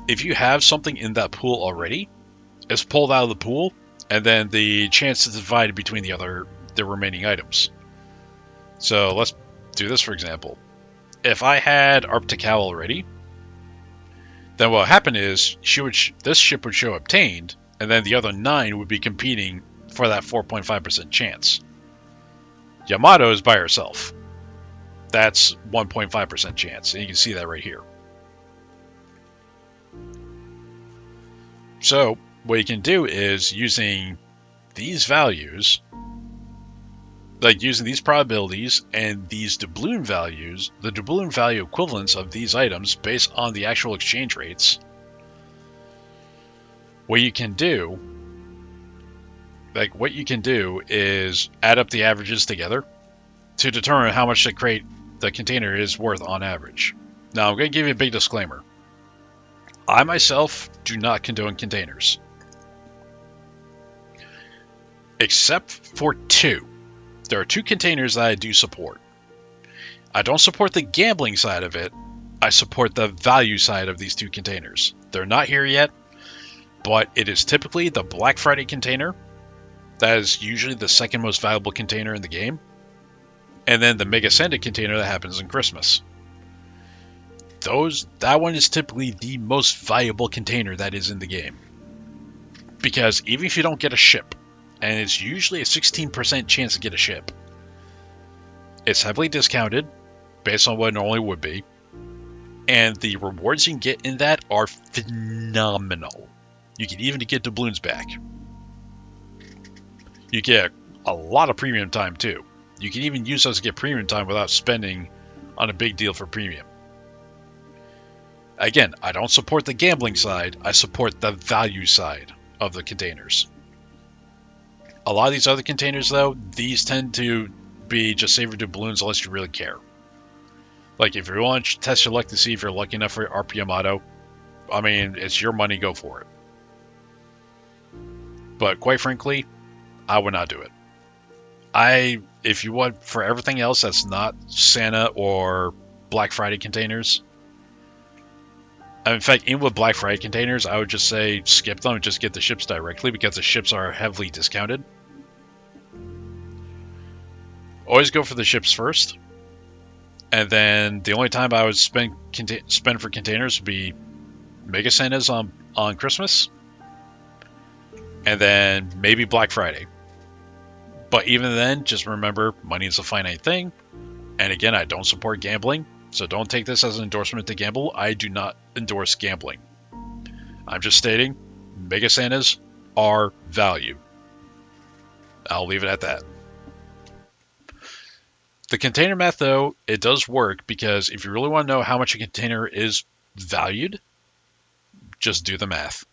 If you have something in that pool already, it's pulled out of the pool, and then the chance is divided between the remaining items. So let's do this, for example. If I had Arctical already, then what would happen is this ship would show obtained, and then the other 9 would be competing for that 4.5% chance. Yamato is by herself. That's 1.5% chance, and you can see that right here. So what you can do is, using these values, like using these probabilities and these doubloon values, the doubloon value equivalents of these items based on the actual exchange rates, what you can do is add up the averages together to determine how much the container is worth on average. Now, I'm going to give you a big disclaimer. I myself do not condone containers. Except for 2. There are 2 containers that I do support. I don't support the gambling side of it. I support the value side of these 2 containers. They're not here yet, but it is typically the Black Friday container. That is usually the second most valuable container in the game. And then the Mega Sended container that happens in Christmas. That one is typically the most valuable container that is in the game. Because even if you don't get a ship, and it's usually a 16% chance to get a ship, it's heavily discounted based on what it normally would be. And the rewards you can get in that are phenomenal. You can even get doubloons back. You get a lot of premium time too. You can even use those to get premium time without spending on a big deal for premium. Again, I don't support the gambling side. I support the value side of the containers. A lot of these other containers, though, these tend to be just save your doubloons unless you really care. Like, if you want to test your luck to see if you're lucky enough for ARP Yamato, I mean, it's your money, go for it. But quite frankly, I would not do it. If you want for everything else that's not Santa or Black Friday containers, in fact, even with Black Friday containers, I would just say skip them and just get the ships directly, because the ships are heavily discounted. Always go for the ships first. And then the only time I would spend for containers would be Mega Santas on Christmas. And then maybe Black Friday. But even then, just remember, money is a finite thing. And again, I don't support gambling. So don't take this as an endorsement to gamble. I do not endorse gambling. I'm just stating, Mega Santas are value. I'll leave it at that. The container math, though, it does work because if you really want to know how much a container is valued, just do the math.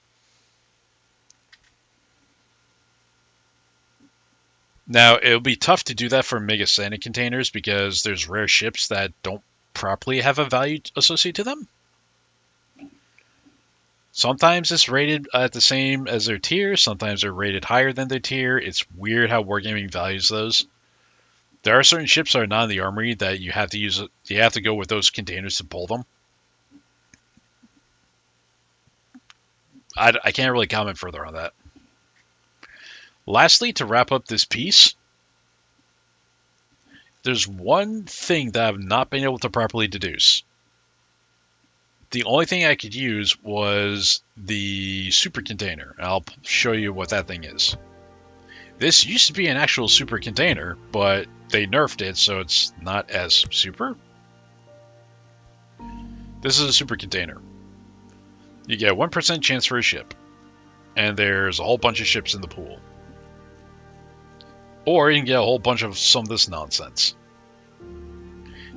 Now, it'll be tough to do that for mega standard containers because there's rare ships that don't properly have a value associated to them. Sometimes it's rated at the same as their tier, sometimes they're rated higher than their tier. It's weird how Wargaming values those. There are certain ships that are not in the armory that you have to use. You have to go with those containers to pull them. I can't really comment further on that. Lastly, to wrap up this piece, there's one thing that I've not been able to properly deduce. The only thing I could use was the super container. I'll show you what that thing is. This used to be an actual super container, but they nerfed it, so it's not as super. This is a super container. You get a 1% chance for a ship, and there's a whole bunch of ships in the pool. Or you can get a whole bunch of some of this nonsense.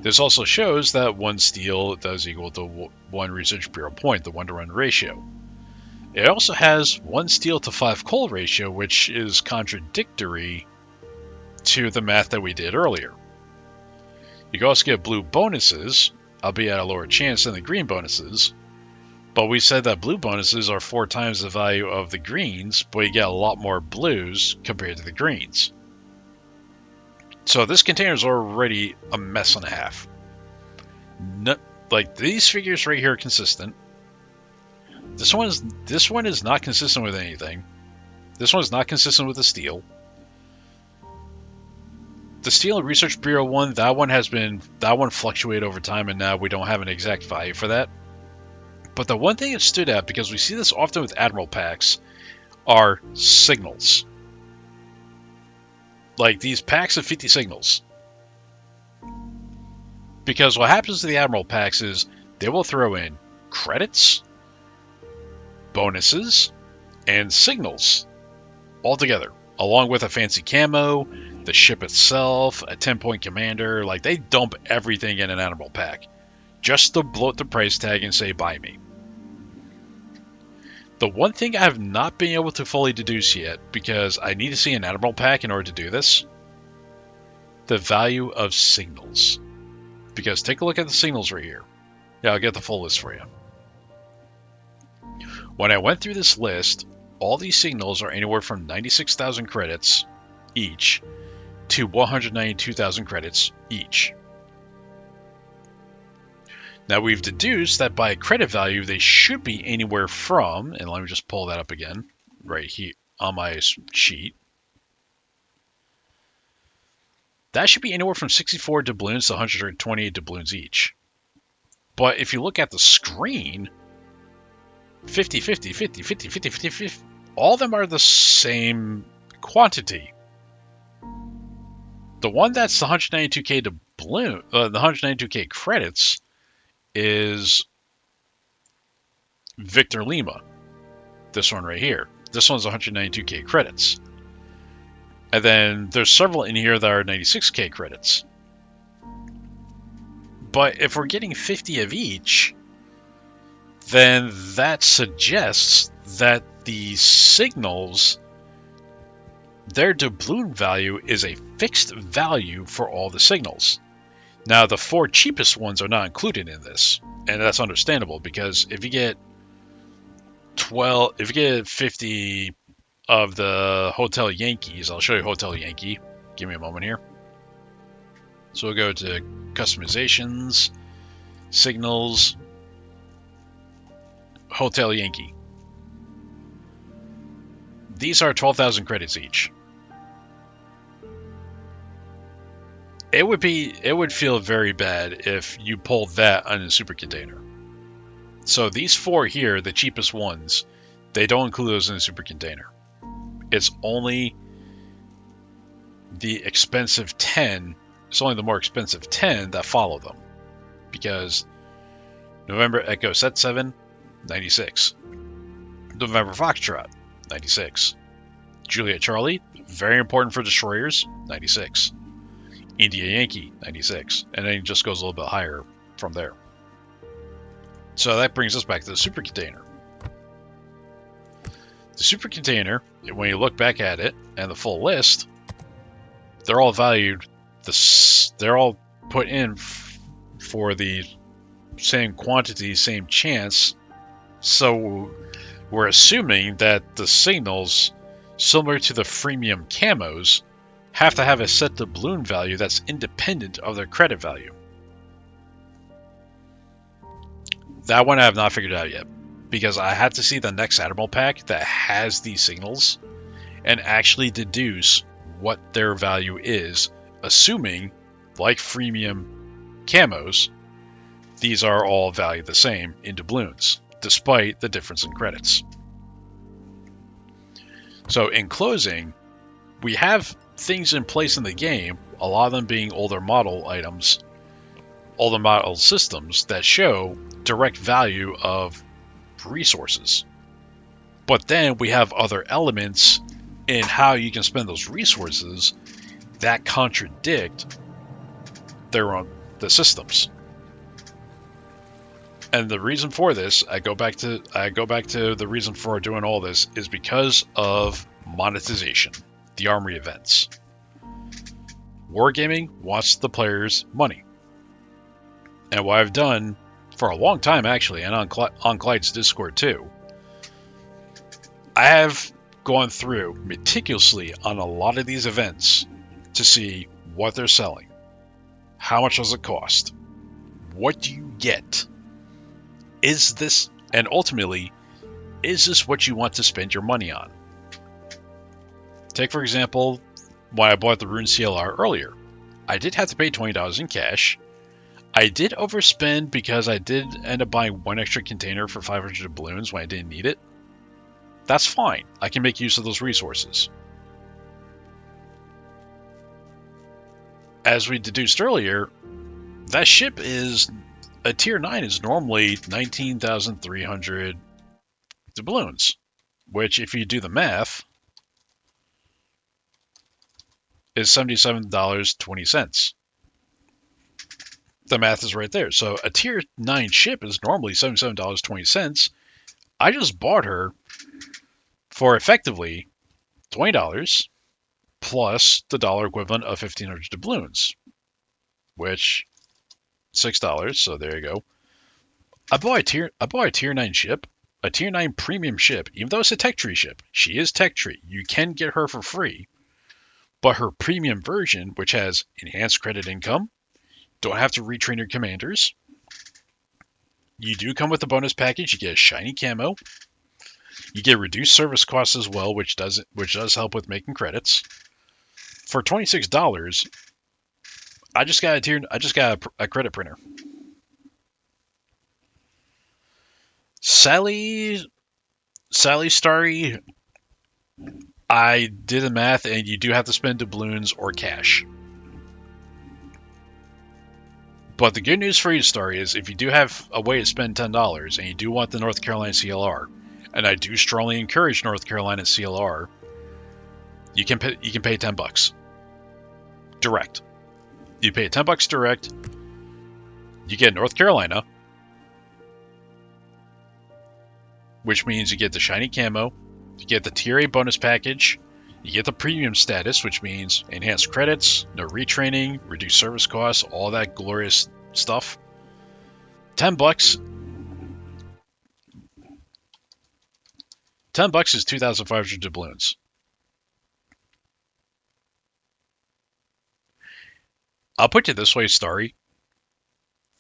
This also shows that 1 steel does equal to 1 research bureau point, the 1-to-1 ratio. It also has 1 steel to 5 coal ratio, which is contradictory to the math that we did earlier. You can also get blue bonuses, albeit at a lower chance than the green bonuses, but we said that blue bonuses are 4 times the value of the greens, but you get a lot more blues compared to the greens. So this container is already a mess and a half. Like, these figures right here are consistent. This one is not consistent with anything. This one is not consistent with the steel. The steel and research bureau one, that one fluctuated over time, and now we don't have an exact value for that. But the one thing that stood out, because we see this often with admiral packs, are signals. Like these packs of 50 signals. Because what happens to the admiral packs is they will throw in credits, bonuses, and signals all together, along with a fancy camo, the ship itself, a 10-point commander. Like, they dump everything in an admiral pack just to bloat the price tag and say buy me. The one thing I have not been able to fully deduce yet, because I need to see an admiral pack in order to do this, the value of signals. Because take a look at the signals right here. Yeah, I'll get the full list for you. When I went through this list, all these signals are anywhere from 96,000 credits each to 192,000 credits each. Now we've deduced that by credit value, they should be anywhere from, and let me just pull that up again, right here on my sheet. That should be anywhere from 64 doubloons to 128 doubloons each. But if you look at the screen, 50, 50, 50, 50, 50, 50, 50, all of them are the same quantity. The one that's the 192k doubloon, the 192k credits, is Victor Lima. This one right here. This one's 192k credits. And then there's several in here that are 96k credits. But if we're getting 50 of each, then that suggests that the signals, their doubloon value is a fixed value for all the signals. Now, the 4 cheapest ones are not included in this, and that's understandable, because if you get 50 of the Hotel Yankees, I'll show you Hotel Yankee. Give me a moment here. So we'll go to customizations, signals, Hotel Yankee. These are 12,000 credits each. It would feel very bad if you pulled that on a super container. So these 4 here, the cheapest ones, they don't include those in the super container. It's only the expensive 10. It's only the more expensive 10 that follow them. Because November Echo Set 7, 96. November Foxtrot, 96. Juliet Charlie, very important for destroyers, 96. India Yankee, 96. And then it just goes a little bit higher from there. So that brings us back to the super container. The super container, when you look back at it and the full list, they're all valued, they're all put in for the same quantity, same chance. So we're assuming that the signals, similar to the freemium camos, have to have a set doubloon value that's independent of their credit value. That one I have not figured out yet, because I have to see the next Admiral pack that has these signals and actually deduce what their value is, assuming, like freemium camos, these are all valued the same in doubloons, despite the difference in credits. So in closing, we have things in place in the game, a lot of them being older model items, older model systems that show direct value of resources. But then we have other elements in how you can spend those resources that contradict the systems. And the reason for this, I go back to the reason for doing all this is because of monetization, the armory events. Wargaming wants the players' money. And what I've done for a long time, actually, and on Clyde's Discord too, I have gone through meticulously on a lot of these events to see what they're selling. How much does it cost? What do you get? Is this, and ultimately, is this what you want to spend your money on? Take, for example, when I bought the Rune CLR earlier. I did have to pay $20 in cash. I did overspend because I did end up buying one extra container for 500 balloons when I didn't need it. That's fine. I can make use of those resources. As we deduced earlier, that ship is, a tier 9 is normally 19,300 doubloons, which if you do the math, is $77.20. The math is right there. So a tier 9 ship is normally $77.20. I just bought her for effectively $20 plus the dollar equivalent of 1,500 doubloons, which $6. So there you go. I bought a tier 9 ship, a tier 9 premium ship, even though it's a tech tree ship. She is tech tree. You can get her for free. But her premium version, which has enhanced credit income, don't have to retrain your commanders. You do come with a bonus package. You get a shiny camo. You get reduced service costs as well, which does help with making credits. For $26, I just got a credit printer. Sally Starry, I did the math, and you do have to spend doubloons or cash. But the good news for you, Starry, is if you do have a way to spend $10 and you do want the North Carolina CLR, and I do strongly encourage North Carolina CLR, you can pay $10 direct. You pay $10 direct. You get North Carolina, which means you get the shiny camo, you get the tier 8 bonus package, you get the premium status, which means enhanced credits, no retraining, reduced service costs, all that glorious stuff. $10. $10 is 2,500 doubloons. I'll put it this way, Starry.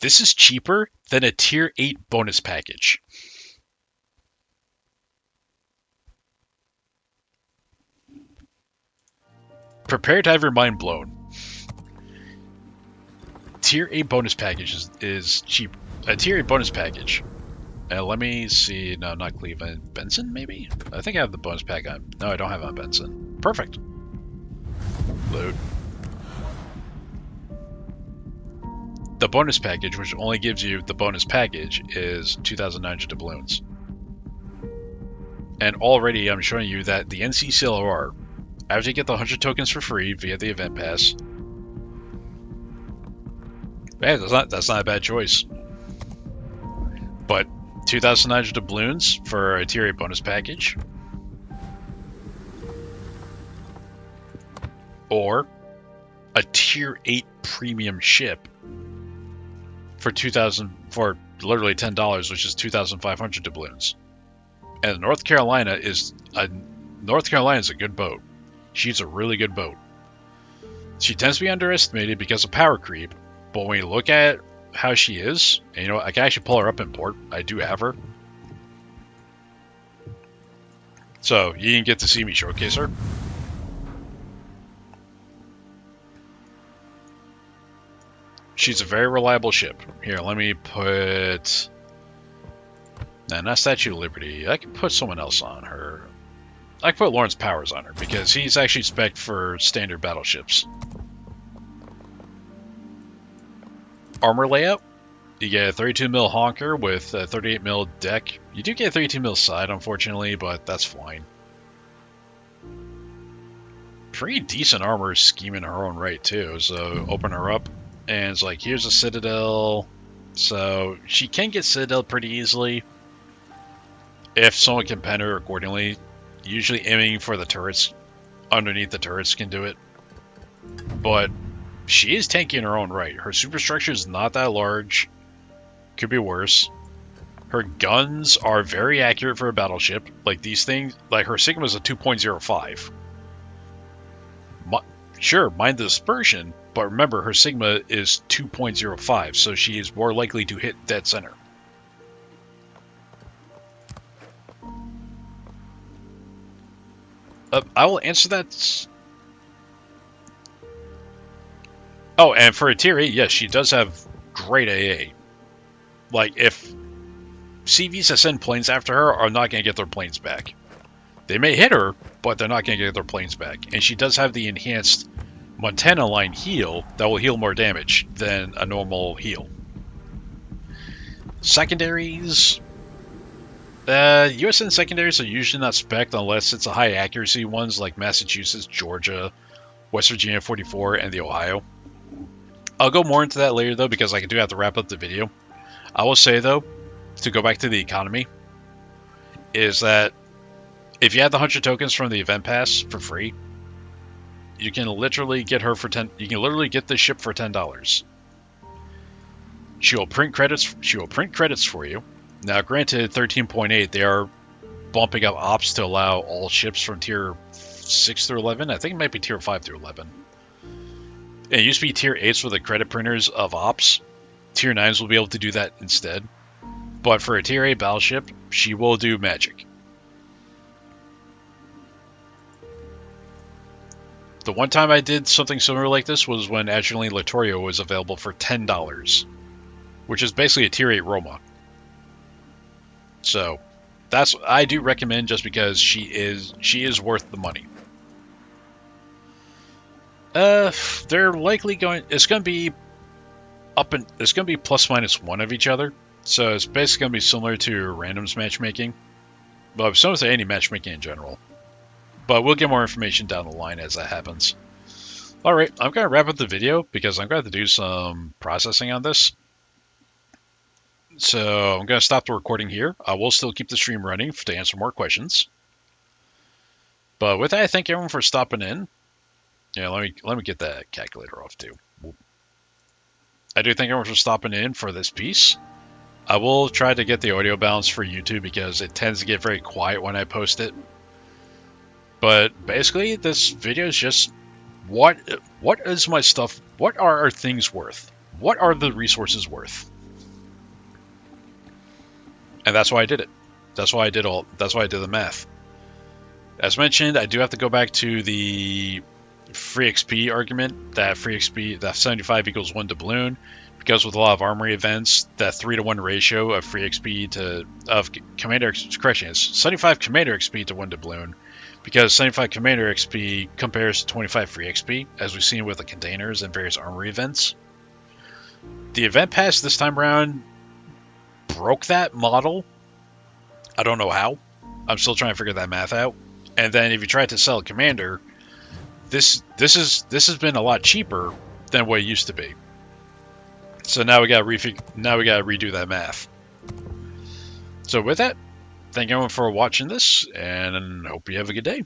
This is cheaper than a tier 8 bonus package. Prepare to have your mind blown. Tier 8 bonus package is cheap. A tier 8 bonus package. Let me see. No, not Cleveland. Benson, maybe? I think I have the bonus pack on. No, I don't have on Benson. Perfect. Load. The bonus package, which only gives you the bonus package, is 2,900 doubloons. And already I'm showing you that the NC CLR, after you get the 100 tokens for free via the event pass, man, that's not a bad choice. But 2,900 doubloons for a tier 8 bonus package, or a tier 8 premium ship for literally $10, which is 2,500 doubloons. And North Carolina is a good boat. She's a really good boat. She tends to be underestimated because of power creep, but when you look at how she is, and you know what, I can actually pull her up in port. I do have her. So you can get to see me showcase her. She's a very reliable ship. Here, let me put... Nah, not Statue of Liberty. I can put someone else on her. I can put Lawrence Powers on her, because he's actually spec'd for standard battleships. Armor layout. You get a 32mm honker with a 38mm deck. You do get a 32mm side, unfortunately, but that's fine. Pretty decent armor scheme in her own right, too. So open her up, and it's like, here's a Citadel. So she can get Citadel pretty easily if someone can pen her accordingly. Usually aiming for the turrets, underneath the turrets can do it. But she is tanky in her own right. Her superstructure is not that large. Could be worse. Her guns are very accurate for a battleship. Like these things, like her Sigma is a 2.05. Sure, mind the dispersion, but remember her Sigma is 2.05, so she is more likely to hit dead center. I will answer that. Oh, and for a tier 8, yes, she does have great AA. Like, if CVs that send planes after her are not going to get their planes back. They may hit her, but they're not going to get their planes back. And she does have the enhanced Montana line heal that will heal more damage than a normal heal. Secondaries. USN secondaries are usually not spec'd unless it's a high accuracy ones like Massachusetts, Georgia, West Virginia 44, and the Ohio. I'll go more into that later though, because I do have to wrap up the video. I will say though, to go back to the economy, is that if you have the 100 tokens from the event pass for free, you can literally get her for 10. You can literally get this ship for $10. She will print credits. She will print credits for you. Now, granted, 13.8, they are bumping up ops to allow all ships from tier 6 through 11. I think it might be tier 5 through 11. It used to be tier 8s with the credit printers of ops. Tier 9s will be able to do that instead. But for a tier 8 battleship, she will do magic. The one time I did something similar like this was when Adrenaline Littorio was available for $10, which is basically a tier 8 Roma. So that's I do recommend, just because she is worth the money. They're likely going. It's going to be it's going to be ±1 of each other. So it's basically going to be similar to randoms matchmaking, but similar to any matchmaking in general. But we'll get more information down the line as that happens. Alright, I'm going to wrap up the video because I'm going to have to do some processing on this. So I'm going to stop the recording here. I will still keep the stream running to answer more questions. But with that, I thank everyone for stopping in. Yeah, let me get that calculator off too. I do thank everyone for stopping in for this piece. I will try to get the audio balance for YouTube because it tends to get very quiet when I post it. But basically, this video is just what is my stuff? What are our things worth? What are the resources worth? And that's why I did it. That's why I did the math. As mentioned, I do have to go back to the free XP argument, that free XP, that 75 equals 1 doubloon, because with a lot of armory events, that 3-to-1 ratio of free XP of commander, correction, is 75 commander XP to 1 doubloon, because 75 commander XP compares to 25 free XP, as we've seen with the containers and various armory events. The event pass this time around broke that model. I don't know how. I'm still trying to figure that math out. And then if you try to sell a commander, this has been a lot cheaper than what it used to be. So now we got to redo that math. So with that, thank everyone for watching this, and hope you have a good day.